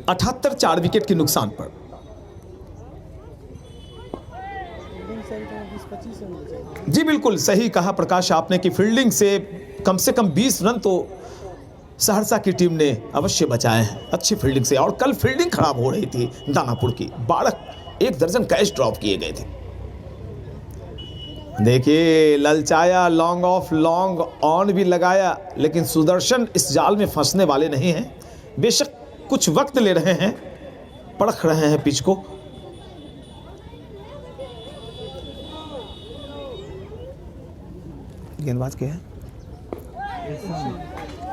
78, 4 विकेट के नुकसान पर। जी बिल्कुल सही कहा प्रकाश आपने कि फील्डिंग से कम 20 रन तो सहरसा की टीम ने अवश्य बचाए हैं, अच्छी फील्डिंग से। और कल फील्डिंग खराब हो रही थी दानापुर की, 1 दर्जन कैच ड्रॉप किए गए थे। देखिए ललचाया, लॉन्ग ऑफ लॉन्ग ऑन भी लगाया, लेकिन सुदर्शन इस जाल में फंसने वाले नहीं हैं। बेशक कुछ वक्त ले रहे हैं, परख रहे हैं पिच को। गेंदबाज क्या है?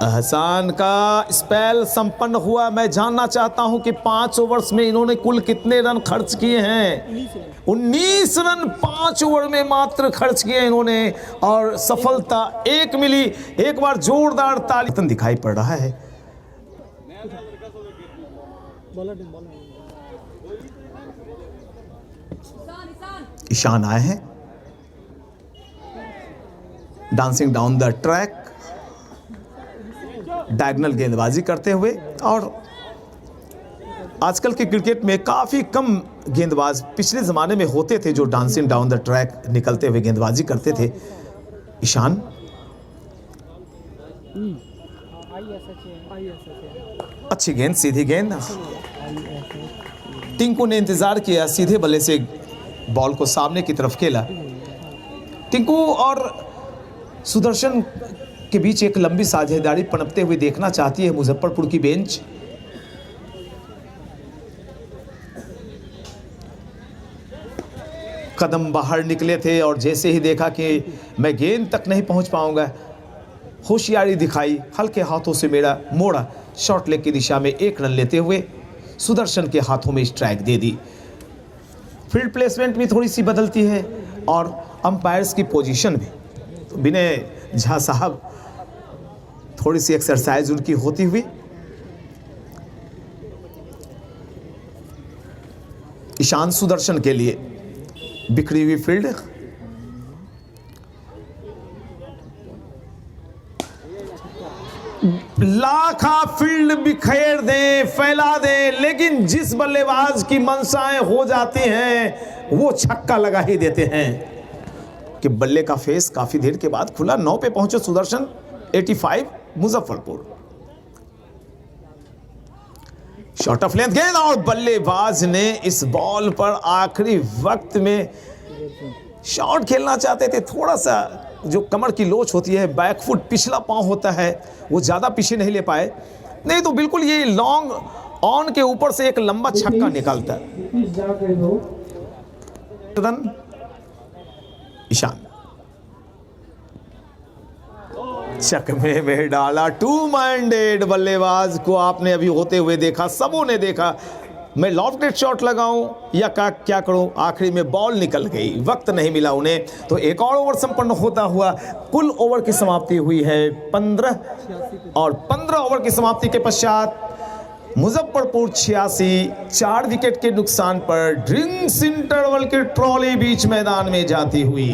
एहसान का स्पेल संपन्न हुआ। मैं जानना चाहता हूं कि 5 ओवर्स में इन्होंने कुल कितने रन खर्च किए हैं। 19 रन 5 ओवर में मात्र खर्च किए इन्होंने और सफलता 1 मिली। एक बार जोरदार ताली दिखाई पड़ रहा है। ईशान आए हैं dancing down the track, diagonal गेंदबाजी करते हुए। और आजकल के क्रिकेट में काफ़ी कम गेंदबाज पिछले ज़माने में होते थे जो डांसिंग डाउन द ट्रैक निकलते हुए गेंदबाजी करते थे। ईशान अच्छी गेंद, सीधी गेंद। टिंकू ने इंतज़ार किया, सीधे बल्ले से बॉल को सामने की तरफ खेला। टिंकू और सुदर्शन के बीच एक लंबी साझेदारी पनपते हुए देखना चाहती है मुजफ्फरपुर की बेंच। कदम बाहर निकले थे और जैसे ही देखा कि मैं गेंद तक नहीं पहुंच पाऊंगा, होशियारी दिखाई, हल्के हाथों से मेरा मोड़ा, शॉर्ट लेग की दिशा में 1 रन लेते हुए सुदर्शन के हाथों में स्ट्राइक दे दी। फील्ड प्लेसमेंट भी थोड़ी सी बदलती है और अंपायर्स की पोजीशन भी। तो विनय झा साहब थोड़ी सी एक्सरसाइज उनकी होती हुई ईशान सुदर्शन के लिए बिखरी हुई फील्ड। लाखा फील्ड बिखेर दें, फैला दें, लेकिन जिस बल्लेबाज की मंशाएं हो जाती हैं वो छक्का लगा ही देते हैं कि बल्ले का फेस काफी देर के बाद खुला। 9 पे पहुंचे Sudarshan. 85 Muzaffarpur. Shot of length गेंद और बल्लेबाज ने इस बॉल पर आखिरी वक्त में शॉट खेलना चाहते थे। थोड़ा सा जो कमर की लोच होती है, बैकफुट पिछला पांव होता है, वो ज्यादा पीछे नहीं ले पाए, नहीं तो बिल्कुल ये लॉन्ग ऑन के ऊपर से एक लंबा छक्का निकलता है। रन ईशान चकमे में डाला। 2 माइंडेड बल्लेबाज को आपने अभी होते हुए देखा, सबों ने देखा। मैं लॉफ्टेड शॉट लगाऊं या क्या करूं, आखिरी में बॉल निकल गई, वक्त नहीं मिला उन्हें। तो एक और ओवर संपन्न होता हुआ कुल ओवर की समाप्ति हुई है 15 और 15 ओवर की समाप्ति के पश्चात मुजफ्फरपुर 86, 4 विकेट के नुकसान पर ड्रिंक्स इंटरवल की ट्रॉली बीच मैदान में जाती हुई।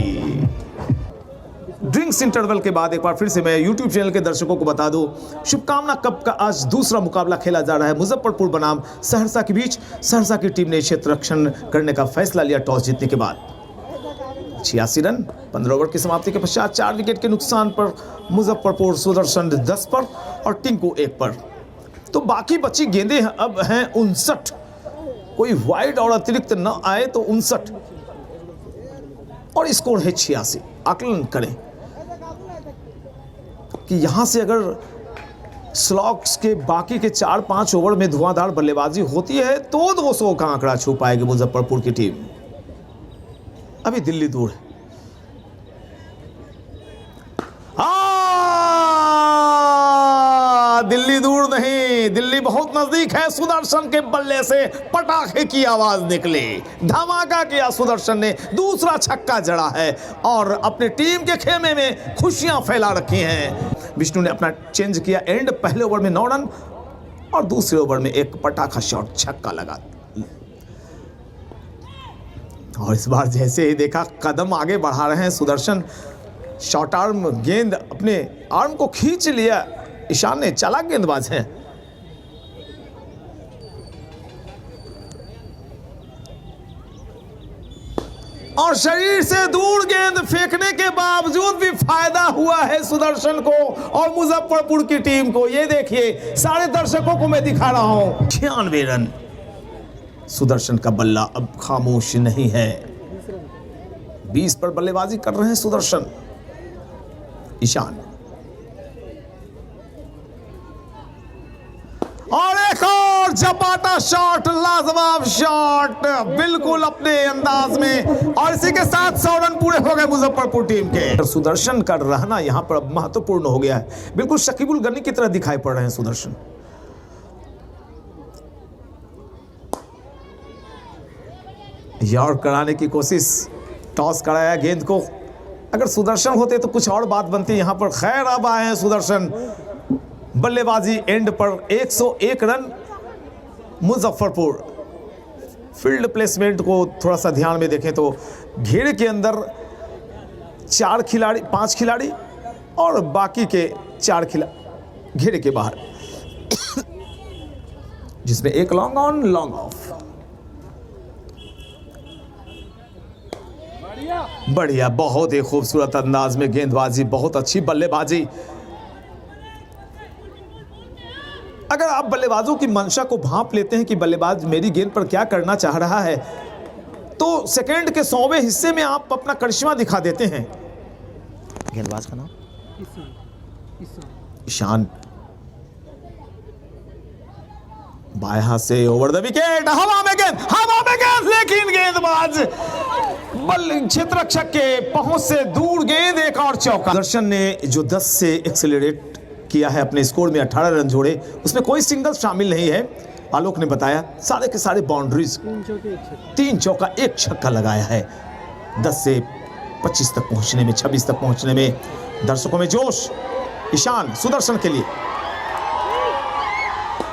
ड्रिंक्स इंटरवल के बाद एक बार फिर से मैं YouTube चैनल के दर्शकों को बता दूं, शुभकामना कप का आज दूसरा मुकाबला खेला जा रहा है मुजफ्फरपुर बनाम सहरसा के बीच। सहरसा की टीम ने क्षेत्र रक्षण करने का फैसला लिया टॉस जीतने के बाद। 86 रन 15 ओवर की समाप्ति के पश्चात 4 विकेट के नुकसान पर मुजफ्फरपुर सुदर्शन 10 पर और टिंकू 1 पर। तो बाकी बची गेंदें अब हैं 59। कोई वाइड और अतिरिक्त न आए तो 59 और स्कोर है 86। आकलन करें कि यहां से अगर स्लॉग्स के बाकी के 4-5 ओवर में धुआंधार बल्लेबाजी होती है तो 200 का आंकड़ा छू पाएगी मुजफ्फरपुर की टीम। अभी दिल्ली दूर है। दिल्ली दूर नहीं, दिल्ली बहुत नजदीक है। सुदर्शन के बल्ले से पटाखे की आवाज निकली, धमाका किया सुदर्शन ने, दूसरा छक्का जड़ा है और अपने टीम के खेमे में खुशियां फैला रखी हैं। विष्णु ने अपना चेंज किया एंड। पहले ओवर में 9 रन और दूसरे ओवर में एक पटाखा शॉट छक्का लगा। और इस बार जैसे ही देखा कदम आगे बढ़ा रहे हैं सुदर्शन, शॉर्ट आर्म गेंद अपने आर्म को खींच लिया। ईशान ने, चालाक गेंदबाज हैं। और शरीर से दूर गेंद फेंकने के बावजूद भी फायदा हुआ है सुदर्शन को और मुजफ्फरपुर की टीम को। ये देखिए, सारे दर्शकों को मैं दिखा रहा हूं। 96 रन। सुदर्शन का बल्ला अब खामोश नहीं है। 20 पर बल्लेबाजी कर रहे हैं सुदर्शन। ईशान और एक और और झपाटा शॉट, लाजवाब शॉट, बिल्कुल अपने अंदाज में, और इसी के साथ 100 रन पूरे हो गए मुजफ्फरपुर टीम के। सुदर्शन का रहना यहां पर अब महत्वपूर्ण हो गया है, बिल्कुल शकीबुल गनी की तरह दिखाई पड़ रहे हैं सुदर्शन। यॉर्क कराने की कोशिश, टॉस कराया गेंद को, अगर सुदर्शन होते तो कुछ और बात बनती यहां पर। खैर अब आए हैं सुदर्शन, बल्लेबाजी एंड पर 101 रन मुजफ्फरपुर। फील्ड प्लेसमेंट को थोड़ा सा ध्यान में देखें तो घेरे के अंदर 5 खिलाड़ी और बाकी के 4 खिलाड़ी घेरे के बाहर, जिसमें एक लॉन्ग ऑन लॉन्ग ऑफ। बढ़िया, बहुत ही खूबसूरत अंदाज में गेंदबाजी, बहुत अच्छी बल्लेबाजी। अगर आप बल्लेबाजों की मंशा को भांप लेते हैं कि बल्लेबाज मेरी गेंद पर क्या करना चाह रहा है, तो सेकंड के 100वें हिस्से में आप अपना करिश्मा दिखा देते हैं। गेंदबाज का नाम ईशान, बाएं हाथ से ओवर द विकेट, हवा में गेंद, लेकिन गेंदबाज बल्ले क्षेत्र रक्षक के पहुंच से दूर गेंद, एक और चौका। दर्शन ने जो 10 से एक्सेलरेट किया है अपने स्कोर में, 18 रन जोड़े, उसमें कोई सिंगल शामिल नहीं है। आलोक ने बताया सारे के सारे बाउंड्रीज, 3 चौका 1 छक्का लगाया है। 10 से 25 तक पहुंचने में, 26 तक पहुंचने में दर्शकों में जोश। ईशान सुदर्शन के लिए,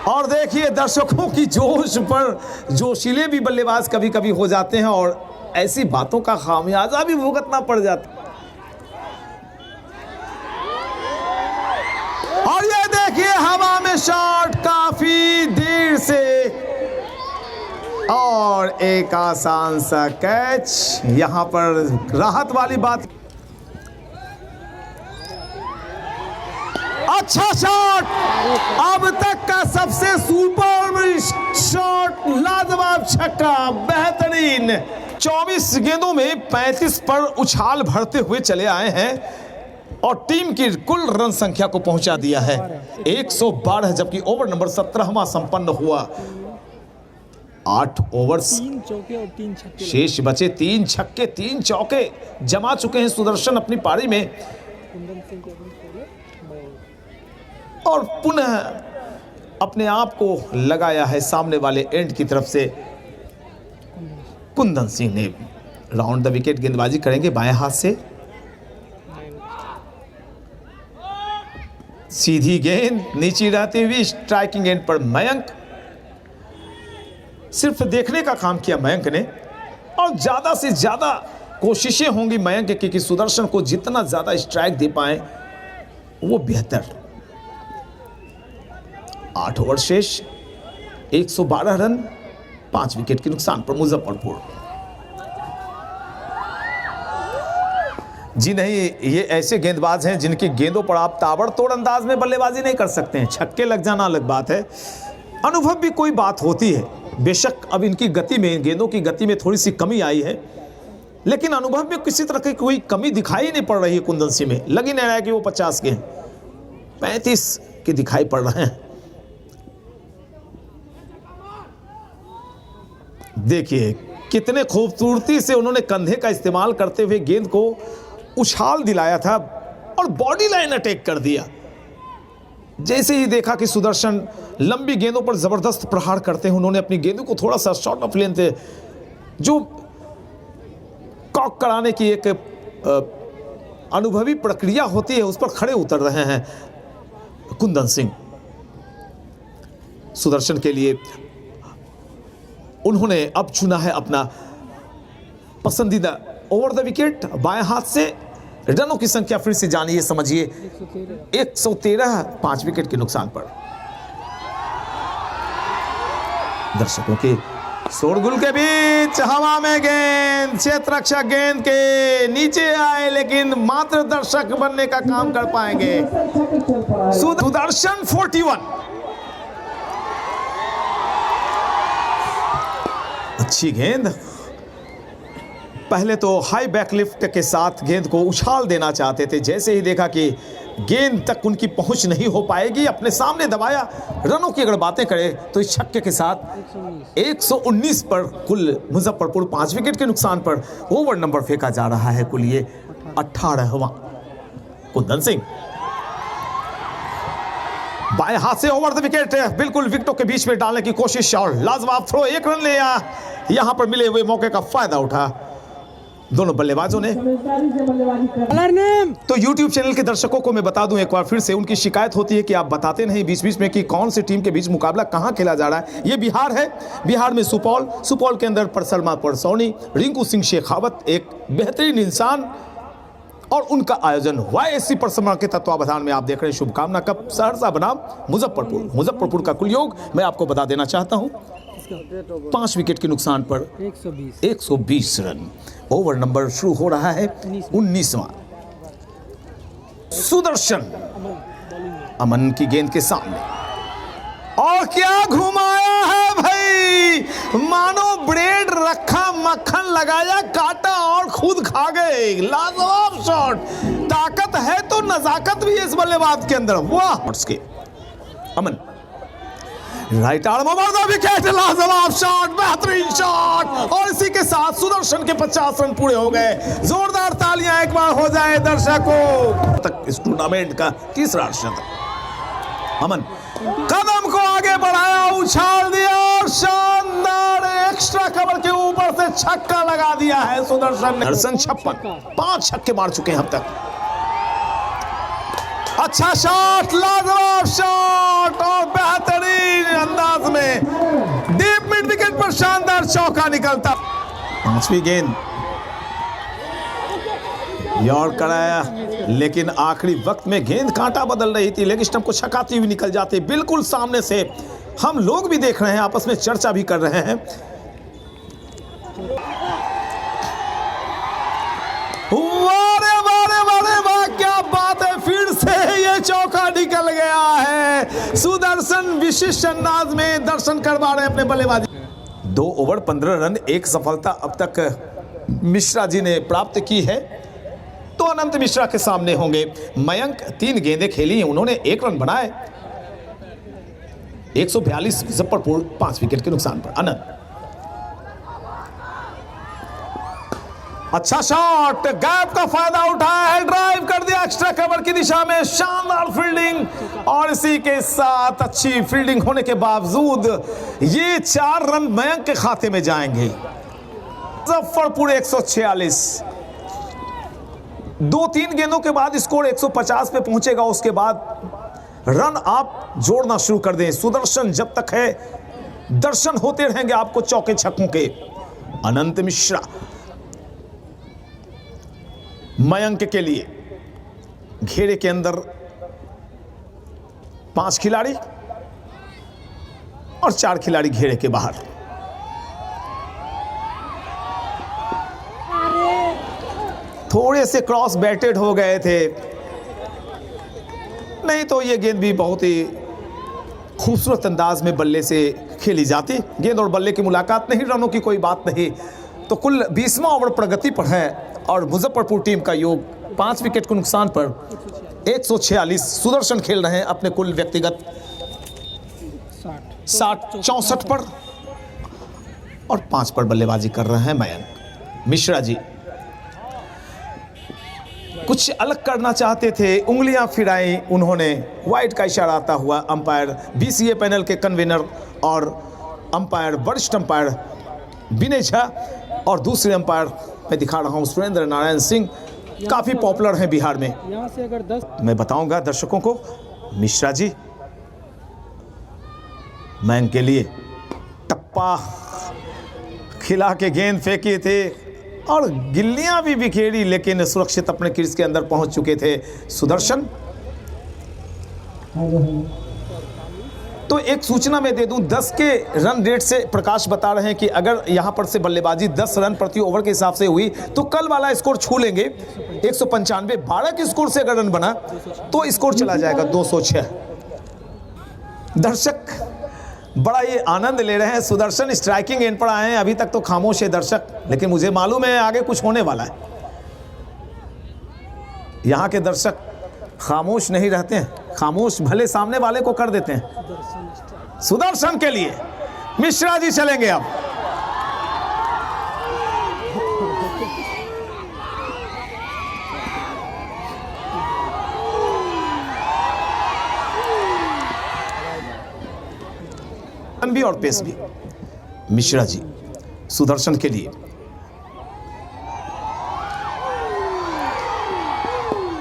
और देखिए दर्शकों की जोश पर जोशीले भी बल्लेबाज कभी कभी हो जाते हैं और ऐसी बातों का खामियाजा भी भुगतना पड़ जाता। और ये देखिए हवा में शॉट काफी देर से, और एक आसान सा कैच। यहां पर राहत वाली बात, अच्छा शॉट, अब तक का सबसे सुपर शॉट, लाजवाब छक्का, बेहतरीन। 24 गेंदों में 35 पर उछाल भरते हुए चले आए हैं और टीम की कुल रन संख्या को पहुंचा दिया है 112, जबकि ओवर नंबर 17वां संपन्न हुआ। 8 ओवर्स, 3 चौके और 3 छक्के शेष बचे 3 छक्के 3 चौके जमा चुके हैं सुदर्शन अपनी पारी में, कुंदन सिंह के और पुनः अपने आप को लगाया है सामने वाले एंड की तरफ से। कुंदन सिंह ने राउंड द विकेट गेंदबाजी करेंगे बाएं हाथ से, सीधी गेंद नीचे रहती हुई स्ट्राइकिंग एंड पर मयंक। सिर्फ देखने का काम किया मयंक ने, और ज्यादा से ज्यादा कोशिशें होंगी मयंक की कि सुदर्शन को जितना ज्यादा स्ट्राइक दे पाए वो बेहतर। 8 ओवर शेष, 112 रन, 5 विकेट के नुकसान पर मुजफ्फरपुर। जी नहीं, ये ऐसे गेंदबाज हैं जिनकी गेंदों पर आप ताबड़तोड़ अंदाज में बल्लेबाजी नहीं कर सकते हैं। छक्के लग जाना अलग बात है, अनुभव भी कोई बात होती है। बेशक अब इनकी गति में, गेंदों की गति में थोड़ी सी कमी आई है, लेकिन अनुभव में किसी तरह की कोई कमी दिखाई नहीं पड़ रही है कुंदन सिंह में। लग ही नहीं रहा है कि वो 50 के हैं, 35 के दिखाई पड़ रहे हैं। देखिए कितने खूबसूरती से उन्होंने कंधे का इस्तेमाल करते हुए गेंद को उछाल दिलाया था और बॉडी लाइन अटैक कर दिया। जैसे ही देखा कि सुदर्शन लंबी गेंदों पर जबरदस्त प्रहार करते हैं, उन्होंने अपनी गेंदों को थोड़ा सा शॉर्ट ऑफ लेंथ, जो कॉक कराने की एक अनुभवी प्रक्रिया होती है, उस पर खड़े उतर रहे हैं कुंदन सिंह। सुदर्शन के लिए उन्होंने अब चुना है अपना पसंदीदा ओवर द विकेट बाएं हाथ से। रनों की संख्या फिर से जानिए समझिए, 113, 5 विकेट के नुकसान पर। दर्शकों के शोरगुल के बीच हवा में गेंद, क्षेत्र रक्षक गेंद के नीचे आए, लेकिन मात्र दर्शक बनने का काम कर पाएंगे। सुदर्शन 41, अच्छी गेंद। पहले तो हाई बैकलिफ्ट के साथ गेंद को उछाल देना चाहते थे, जैसे ही देखा कि गेंद तक उनकी पहुंच नहीं हो पाएगी। अपने सामने दबाया। रनों की अगर बातें करें तो इस छक्के के साथ 119 पर कुल मुजफ्फरपुर 5 विकेट के नुकसान पर ओवर नंबर फेंका जा रहा है। कुल ये 18वां। कुंदन सिंह बाएं हाथ से ओवर द विकेट, बिल्कुल विकेटों के बीच में डालने की कोशिश और लाजवाब थ्रो। 1 रन ले आया। यहां पर मिले हुए मौके का फायदा उठा दोनों बल्लेबाजों ने। समझदारी से बल्लेबाजी कर तो YouTube चैनल के दर्शकों को मैं बता दूं एक बार फिर से, उनकी शिकायत होती है कि आप बताते नहीं बीच बीच में कि कौन सी टीम के बीच मुकाबला कहां खेला जा रहा है। ये बिहार है। बिहार में सुपौल के अंदर परसरमा परसौनी, रिंकू सिंह शेखावत एक बेहतरीन इंसान और उनका आयोजन YSC परसरमा के तत्वावधान में आप देख रहे हैं। शुभकामना कप सहरसा बनाम मुजफ्फरपुर का कुल योग मैं आपको बता देना चाहता हूं 5 विकेट के नुकसान पर 120 रन। ओवर नंबर शुरू हो रहा है 19वां। सुदर्शन अमन की गेंद के सामने और क्या घुमाया है भाई, मानो ब्रेड रखा मक्खन लगाया काटा और खुद खा गए। लाजवाब शॉट। ताकत है तो नजाकत भी है इस बल्लेबाज के अंदर। वाह के Aman right arm over the wicket. लाजवाब शॉट, बेहतरीन शॉट और इसी के साथ सुदर्शन के 50 रन पूरे हो गए। जोरदार तालियां एक बार हो जाए दर्शकों। तक इस टूर्नामेंट का तीसरा शतक। अमन कदम को आगे बढ़ाया, उछाल दिया और शानदार एक्स्ट्रा कवर के ऊपर से छक्का लगा दिया है सुदर्शन ने। 56 5 छक्के मार चुके हैं अब तक। अच्छा शॉट, लाजवाब शॉट और बेहतरीन अंदाज में डीप मिड विकेट पर शानदार चौका निकलता। 5वीं गेंद यॉर्क कराया, लेकिन आखिरी वक्त में गेंद कांटा बदल रही थी, लेग स्टंप को छकाती हुई निकल जाती। बिल्कुल सामने से हम लोग भी देख रहे हैं, आपस में चर्चा भी कर रहे हैं। क्या बात है, फिर से ये चौका निकल गया है। सुदर्शन विशिष्ट अंदाज में दर्शन करवा रहे हैं अपने बल्लेबाजी। 2 ओवर 15 रन, एक सफलता अब तक मिश्रा जी ने प्राप्त की है। तो अनंत मिश्रा के सामने होंगे। मयंक 3 गेंदें खेली, उन्होंने 1 रन बनाए। 142 मुजफ्फरपुर 5 विकेट के नुकसान पर। अनंत अच्छा शॉट, गैप का फायदा उठाया है, ड्राइव कर दिया एक्स्ट्रा कवर की दिशा में। शानदार फील्डिंग और इसी के साथ अच्छी फील्डिंग होने के बावजूद ये 4 रन मयंक के खाते में जाएंगे। मुजफ्फरपुर 146। 2-3 गेंदों के बाद स्कोर 150 पे पहुंचेगा। उसके बाद रन आप जोड़ना शुरू कर दें। सुदर्शन जब तक है दर्शन होते रहेंगे आपको चौके छक्कों के। अनंत मिश्रा मयंक के लिए घेरे के अंदर 5 खिलाड़ी और 4 खिलाड़ी घेरे के बाहर। थोड़े से क्रॉस बैटेड हो गए थे, नहीं तो ये गेंद भी बहुत ही खूबसूरत अंदाज में बल्ले से खेली जाती। गेंद और बल्ले की मुलाकात नहीं, रनों की कोई बात नहीं। तो कुल 20वां ओवर प्रगति पर है और मुजफ्फरपुर टीम का योग 5 विकेट के नुकसान पर 146। सुदर्शन खेल रहे हैं अपने कुल व्यक्तिगत 64 पर और 5 पर बल्लेबाजी कर रहे हैं मयंक। मिश्रा जी कुछ अलग करना चाहते थे, उंगलियां फिराई उन्होंने। वाइड का इशारा आता हुआ अंपायर BCA पैनल के कन्वीनर और अंपायर वरिष्ठ अंपायर विनय झा और दूसरे अंपायर मैं दिखा रहा हूं सुरेंद्र नारायण सिंह, काफी पॉपुलर हैं बिहार में। यहाँ से अगर 10 मैं बताऊंगा दर्शकों को, मिश्रा जी मैंग के लिए टप्पा खिला के गेंद फेंकी थे और गिल्लियां भी बिखेरी, लेकिन सुरक्षित अपने क्रीज के अंदर पहुंच चुके थे सुदर्शन। तो एक सूचना मैं दे दूं, 10 के रन रेट से प्रकाश बता रहे हैं कि अगर यहां पर से बल्लेबाजी 10 रन प्रति ओवर के हिसाब से हुई तो कल वाला स्कोर छू लेंगे 195। 12 के स्कोर से अगर रन बना तो स्कोर चला जाएगा 206। दर्शक बड़ा ये आनंद ले रहे हैं। सुदर्शन स्ट्राइकिंग एंड पर आए हैं, अभी तक तो खामोश है दर्शक, लेकिन मुझे मालूम है आगे कुछ होने वाला है। यहां के दर्शक खामोश नहीं रहते हैं, खामोश भले सामने वाले को कर देते हैं। सुदर्शन के लिए मिश्रा जी चलेंगे अब। भी और पेस भी मिश्रा जी सुदर्शन के लिए।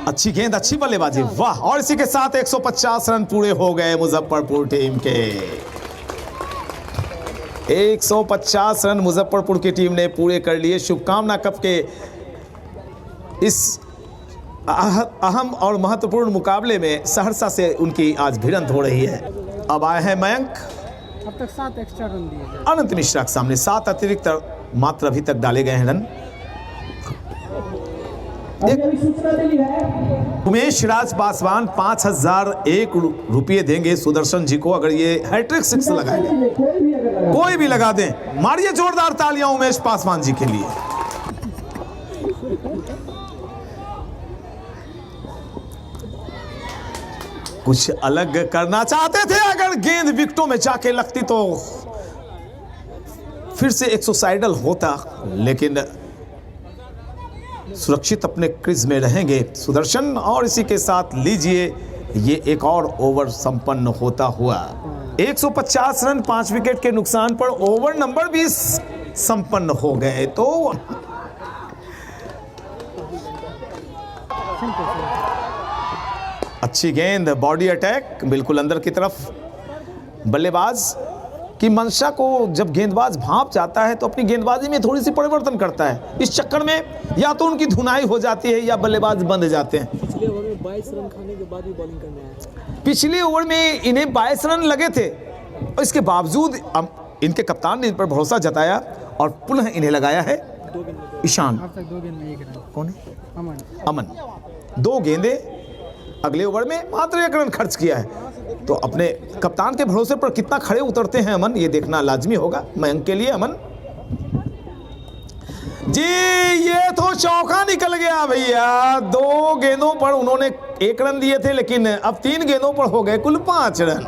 अच्छी गेंद, अच्छी बल्लेबाजी, वाह। और इसी के साथ 150 रन पूरे हो गए मुजफ्फरपुर टीम के। 150 रन मुजफ्फरपुर की टीम ने पूरे कर लिए। शुभकामना कप के इस अहम और महत्वपूर्ण मुकाबले में सहरसा से उनकी आज भिड़ंत हो रही है। अब आए हैं मयंक। अब तक 7 एक्स्ट्रा रन दिए गए। अनंत मिश्रा के सामने 7 अतिरिक्त मात्र अभी तक डाले गए हैं रन। अभी सूचना मिली है उमेश राज पासवान 5001 रुपये देंगे सुदर्शन जी को अगर ये हैट्रिक सिक्स लगाएंगे। कोई भी लगा दें। मारिए जोरदार तालियां उमेश पासवान जी के लिए। कुछ अलग करना चाहते थे, अगर गेंद विकेटों में जाके लगती तो फिर से एक सुसाइडल होता, लेकिन सुरक्षित अपने क्रीज में रहेंगे सुदर्शन। और इसी के साथ लीजिए ये एक और ओवर संपन्न होता हुआ। 150 रन 5 विकेट के नुकसान पर ओवर नंबर 20 संपन्न हो गए। तो अच्छी गेंद, बॉडी अटैक बिल्कुल अंदर की तरफ। बल्लेबाज की मंशा को जब गेंदबाज भांप जाता है तो अपनी गेंदबाजी में थोड़ी सी परिवर्तन करता है। इस चक्कर में या तो उनकी धुनाई हो जाती है या बल्लेबाज बंद जाते हैं। पिछले ओवर में 22 रन खाने के बाद भी बॉलिंग करने आए। पिछले ओवर में इन्हें 22 रन लगे थे और इसके बावजूद इनके कप्तान ने इन पर भरोसा जताया और पुनः इन्हें लगाया है ईशान। अब तक 2 गेंद में 1 रन। कौन है? अमन 2 गेंदे अगले ओवर में मात्र 1 रन खर्च किया है। तो अपने कप्तान के भरोसे पर कितना खड़े उतरते हैं अमन, ये देखना लाजमी होगा मयंक के लिए। अमन जी ये तो चौका निकल गया भैया। 2 गेंदों पर उन्होंने 1 रन दिए थे, लेकिन अब 3 गेंदों पर हो गए कुल 5 रन।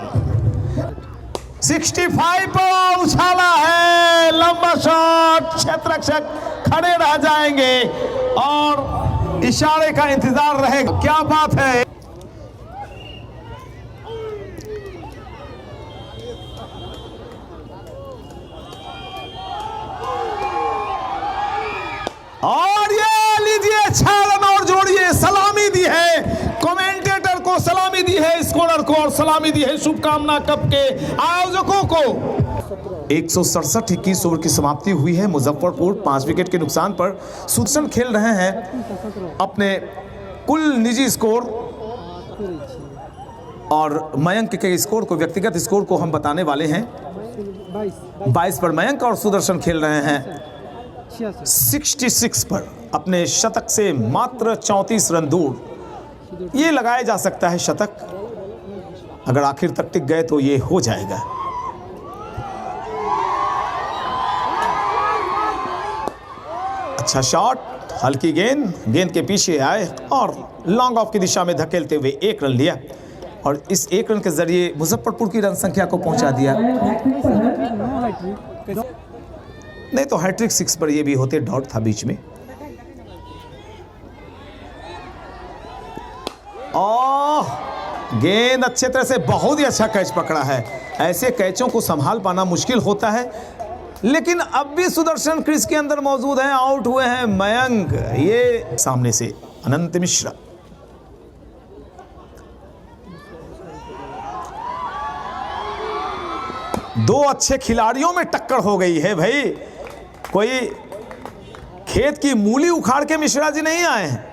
65 पर उछाला है, लंबा शॉट, क्षेत्ररक्षक खड़े रह जाएंगे और इशारे का इंतजार रहेगा। क्या बात है। और ये लीजिए 6 रन और जोड़िए। सलामी दी है कमेंटेटर को, सलामी दी है स्कोरर को और सलामी दी है शुभकामना कप के आयोजकों को। 167-21 ओवर की समाप्ति हुई है। मुजफ्फरपुर 5 विकेट के नुकसान पर। सुदर्शन खेल रहे हैं अपने कुल निजी स्कोर और मयंक के स्कोर को, व्यक्तिगत स्कोर को हम बताने वाले हैं। 22 पर मयंक और सुदर्शन खेल रहे हैं 66 पर। अपने शतक से मात्र 34 रन दूर ये लगाया जा सकता है शतक। अगर आखिर तक टिक गए तो ये हो जाएगा। अच्छा शॉट, हल्की गेंद, गेंद के पीछे आए और लॉन्ग ऑफ की दिशा में धकेलते हुए 1 रन लिया और इस 1 रन के जरिए मुजफ्फरपुर की रन संख्या को पहुंचा दिया। नहीं तो हैट्रिक 6 पर ये भी होते, डॉट था बीच में। ओह गेंद अच्छे तरह से, बहुत ही अच्छा कैच पकड़ा है। ऐसे कैचों को संभाल पाना मुश्किल होता है, लेकिन अब भी सुदर्शन क्रीज के अंदर मौजूद हैं। आउट हुए हैं मयंक। ये सामने से अनंत मिश्रा। दो अच्छे खिलाड़ियों में टक्कर हो गई है भाई। कोई खेत की मूली उखाड़ के मिश्रा जी नहीं आए हैं,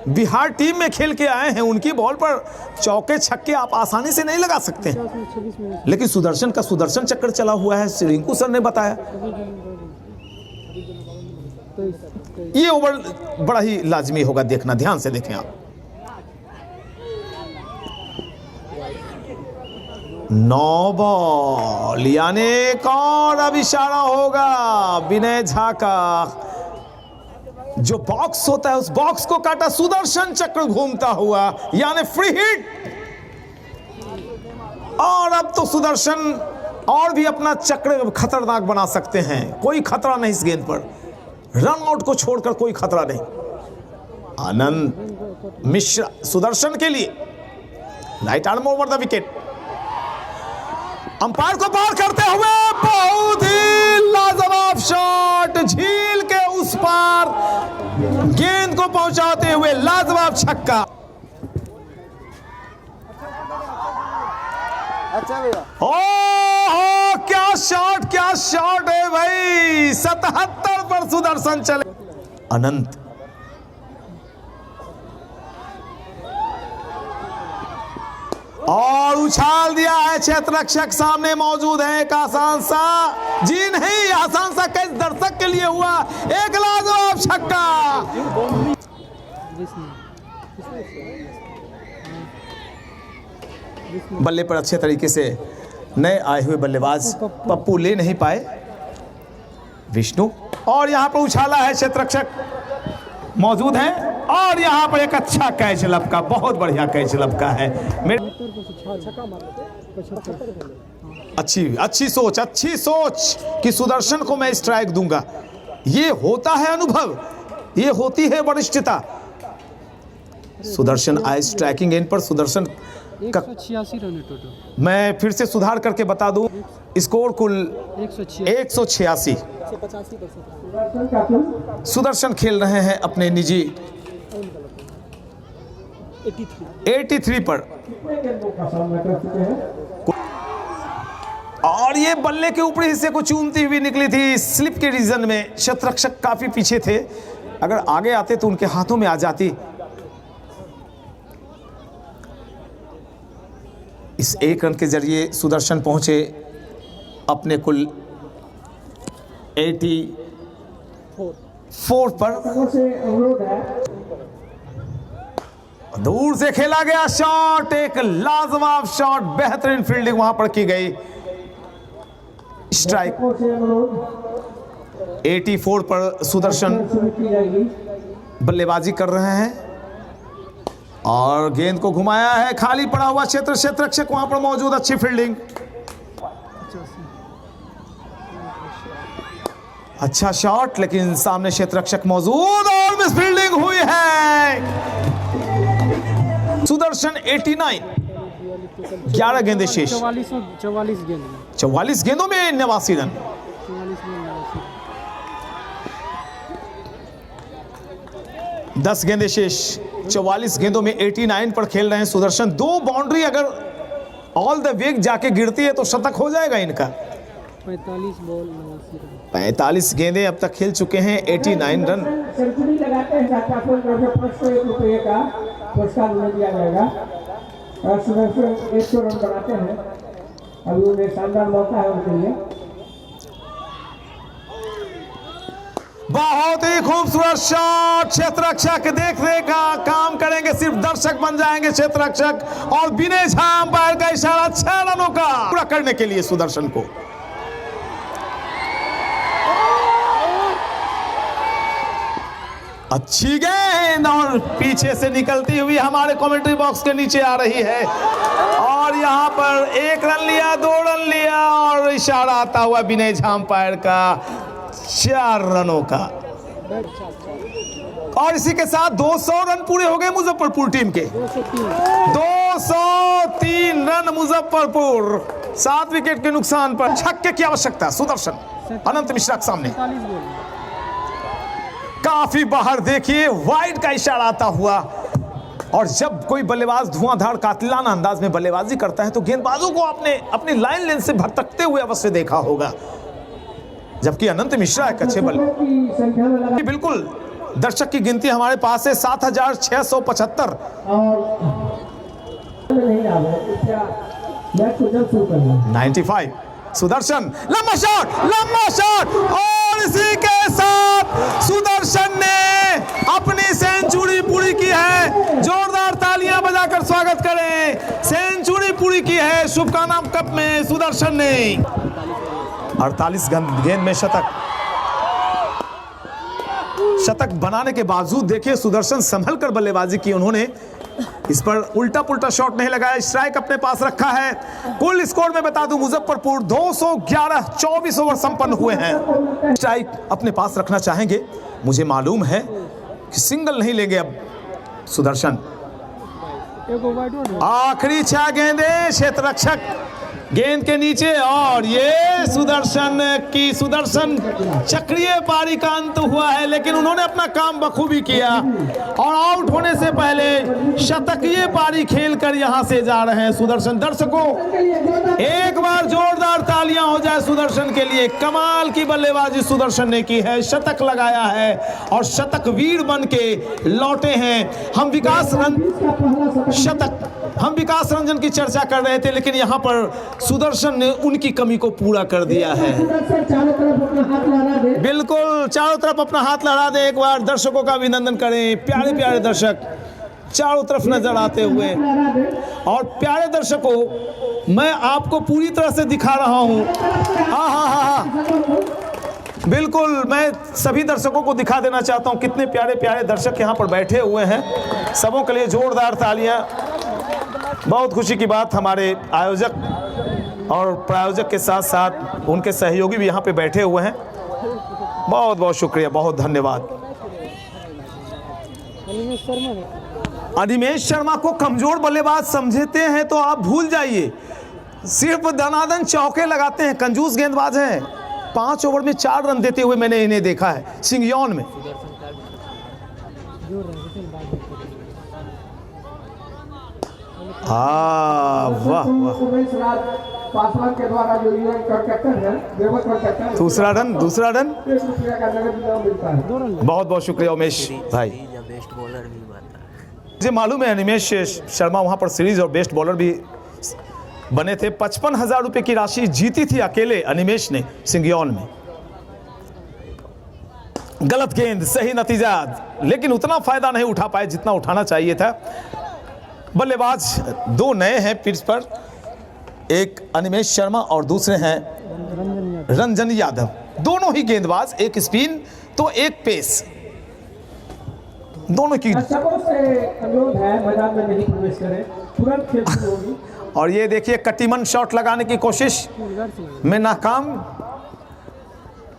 बिहार टीम में खेल के आए हैं। उनकी बॉल पर चौके छक्के आप आसानी से नहीं लगा सकते हैं, लेकिन सुदर्शन का सुदर्शन चक्कर चला हुआ है, रिंकू सर ने बताया। ये ओवर बड़ा ही लाजमी होगा देखना, ध्यान से देखें आप। 9 बॉल, यानी एक और अब इशारा होगा विनय झा का। जो बॉक्स होता है उस बॉक्स को काटा, सुदर्शन चक्र घूमता हुआ, यानी फ्री हिट। और अब तो सुदर्शन और भी अपना चक्र खतरनाक बना सकते हैं। कोई खतरा नहीं इस गेंद पर, रन आउट को छोड़कर कोई खतरा नहीं। आनंद मिश्रा सुदर्शन के लिए right arm over the wicket, umpire को पार करते हुए बहुत ही लाजवाब शॉट, झील के उस पार गेंद को पहुंचाते हुए लाजवाब छक्का। अच्छा भैया, ओह क्या शॉट है भाई। 77 पर सुदर्शन चले। अनंत और उछाल दिया है, क्षेत्ररक्षक सामने मौजूद है। एक आसान सा, जी नहीं, आसान सा कैच दर्शक के लिए हुआ, एक लाजवाब छक्का। बल्ले पर अच्छे तरीके से नए आए हुए बल्लेबाज पप्पू ले नहीं पाए, विष्णु। और यहां पर उछाला है, क्षेत्ररक्षक मौजूद हैं और यहां पर एक अच्छा कैच लपका, बहुत बढ़िया कैच लपका है। अच्छी सोच कि सुदर्शन को मैं स्ट्राइक दूंगा। ये होता है अनुभव, ये होती है वरिष्ठता। सुदर्शन आए स्ट्राइकिंग एंड पर। Sudarshan 186 run total. मैं फिर से सुधार करके बता दूं, स्कोर कुल 186। सुदर्शन खेल रहे हैं अपने निजी 83 पर। और ये बल्ले के ऊपरी हिस्से को चूमती हुई निकली थी। स्लिप के रीजन में क्षेत्ररक्षक काफी पीछे थे, अगर आगे आते तो उनके हाथों में आ जाती। इस एक रन के जरिए सुदर्शन पहुंचे अपने कुल 84 पर। दूर से खेला गया शॉट, एक लाजवाब शॉट, बेहतरीन फील्डिंग वहां पर की गई। स्ट्राइक 84 पर सुदर्शन बल्लेबाजी कर रहे हैं और गेंद को घुमाया है, खाली पड़ा हुआ क्षेत्ररक्षक वहां पर मौजूद, अच्छी फील्डिंग, अच्छा शॉट, लेकिन सामने क्षेत्ररक्षक मौजूद और मिस फील्डिंग हुई है। सुदर्शन 89, 11 गेंदें शेष, 44 गेंदों में 89 रन। 10 गेंदें शेष, 44 गेंदों में 89 पर खेल रहे हैं सुदर्शन। 2 बाउंड्री अगर ऑल द वे जाके गिरती है तो शतक हो जाएगा इनका। 45 बॉल 89 रन, 45 गेंदें अब तक खेल चुके हैं, 89 रन। सेंचुरी लगाते हैं ₹1 का पुरस्कार उन्हें दिया जाएगा। और सुदर्शन 100 रन बनाते हैं, अभी उन्हें शानदार मौका है उनके लिए। बहुत ही खूबसूरत शॉट, क्षेत्ररक्षक देखने का काम करेंगे, सिर्फ दर्शक बन जाएंगे क्षेत्ररक्षक। और विनय झा अंपायर का इशारा 6 रनों का पूरा करने के लिए सुदर्शन को। अच्छी गेंद और पीछे से निकलती हुई हमारे कमेंट्री बॉक्स के नीचे आ रही है। और यहां पर 1 रन लिया, 2 रन लिया और इशारा आता हुआ विनय झा अंपायर का 4 रनों का। और इसी के साथ 200 रन पूरे हो गए मुजफ्फरपुर टीम के। 203 रन मुजफ्फरपुर, 7 विकेट के नुकसान पर। छक्के की आवश्यकता सुदर्शन अनंत मिश्रा के सामने, काफी बाहर देखिए, वाइड का इशारा आता हुआ। और जब कोई बल्लेबाज धुआंधार कातिलाना अंदाज में बल्लेबाजी करता है तो गेंदबाजों को आपने अपनी लाइन लेंथ से भटकते हुए अवश्य देखा होगा, जबकि अनंत मिश्रा एक अच्छे बल्लेबाज। बिल्कुल, दर्शक की गिनती हमारे पास है 7675। 95 सुदर्शन, लंबा शॉट और इसी के साथ सुदर्शन ने अपनी सेंचुरी पूरी की है। जोरदार तालियां बजाकर स्वागत करें, सेंचुरी पूरी की है शुभकामना कप में सुदर्शन ने। 48 गेंद में शतक, शतक बनाने के बावजूद देखिए सुदर्शन संभल कर बल्लेबाजी की उन्होंने, इस पर उल्टा पुल्टा शॉट नहीं लगाया, स्ट्राइक अपने पास रखा है। कुल स्कोर में बता दूं मुजफ्फरपुर 211, 24 ओवर संपन्न हुए हैं। स्ट्राइक अपने पास रखना चाहेंगे, मुझे मालूम है कि सिंगल नहीं लेंगे अब सुदर्शन। आखिरी 6 गेंदें, क्षेत्ररक्षक गेंद के नीचे, और ये सुदर्शन चक्रीय पारी का अंत हुआ है, लेकिन उन्होंने अपना काम बखूबी किया और आउट होने से पहले शतकीय पारी खेलकर यहां से जा रहे हैं सुदर्शन। दर्शकों एक बार जोरदार तालियां हो जाए सुदर्शन के लिए, कमाल की बल्लेबाजी सुदर्शन ने की है, शतक लगाया है और शतक वीर बन के लौटे हैं। हम विकास रंजन की चर्चा कर रहे थे, लेकिन यहां पर सुदर्शन ने उनकी कमी को पूरा कर दिया है। बिल्कुल, चारों तरफ अपना हाथ लहरा दे, एक बार दर्शकों का अभिनंदन करें। प्यारे प्यारे दर्शक चारों तरफ नजर आते हुए, और प्यारे दर्शकों मैं आपको पूरी तरह से दिखा रहा हूं। बिल्कुल, मैं सभी दर्शकों को दिखा देना चाहता हूं कितने प्यारे प्यारे दर्शक यहां पर बैठे हुए हैं। सबों के लिए जोरदार तालियां। बहुत खुशी की बात, हमारे आयोजक और प्रायोजक के साथ साथ उनके सहयोगी भी यहाँ पे बैठे हुए हैं। बहुत बहुत शुक्रिया, बहुत धन्यवाद। अनिमेष शर्मा को कमजोर बल्लेबाज समझते हैं तो आप भूल जाइए, सिर्फ दनादन चौके लगाते हैं, कंजूस गेंदबाज हैं। 5 ओवर में 4 रन देते हुए मैंने इन्हें देखा है सिंगयौन में। वाह वाह, पासवान के द्वारा जो ये कॉन्ट्रैक्टर है, लेबर कॉन्ट्रैक्टर, दूसरा रन 1 रुपया का नगद इनाम मिलता है। बहुत बहुत शुक्रिया उमेश भाई। बेस्ट बॉलर भी बता है। मुझे मालूम है अनिमेष शर्मा वहाँ पर सीरीज और बेस्ट बॉलर भी बने थे। 55,000 रुपये की राशि जीती थी अकेले अनिमेष ने सिंगयौन में। गलत गेंद, सही नतीजा, लेकिन उतना फायदा नहीं उठा पाए जितना उठाना चाहिए था। बल्लेबाज 2 नए हैं पिच पर, एक अनिमेष शर्मा और दूसरे हैं रंजन यादव। दोनों ही गेंदबाज, एक स्पिन तो एक पेस, दोनों की। दर्शकों से अनुरोध है मैदान में नहीं प्रवेश करें, तुरंत खेल शुरू होगी। और ये देखिए कटिमन शॉट लगाने की कोशिश में नाकाम।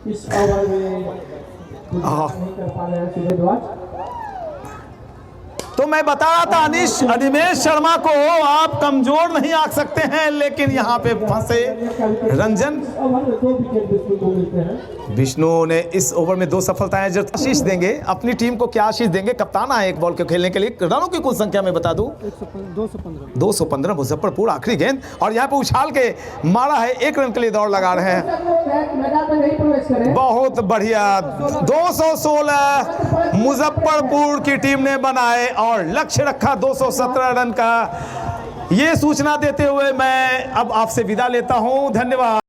इस ओवर में कुछ नहीं कर पा रहे हैं सूर्यध्वज। तो मैं बता रहा था अनिमेष शर्मा को आप कमजोर नहीं आंक सकते हैं, लेकिन यहाँ पे फंसे रंजन। विष्णु ने इस ओवर में 2 सफलताएं, जो आशीष देंगे अपनी टीम को, क्या आशीष देंगे? कप्तान है एक बॉल के खेलने के लिए। रनों की कुल संख्या में बता दूं 215 मुजफ्फरपुर। आखिरी गेंद और यहाँ पे उछाल के मारा है, 1 रन के लिए दौड़ लगा रहे हैं। बहुत बढ़िया, 216 मुजफ्फरपुर की टीम ने बनाए और लक्ष्य रखा 217 रन का। ये सूचना देते हुए मैं अब आपसे विदा लेता हूं। धन्यवाद।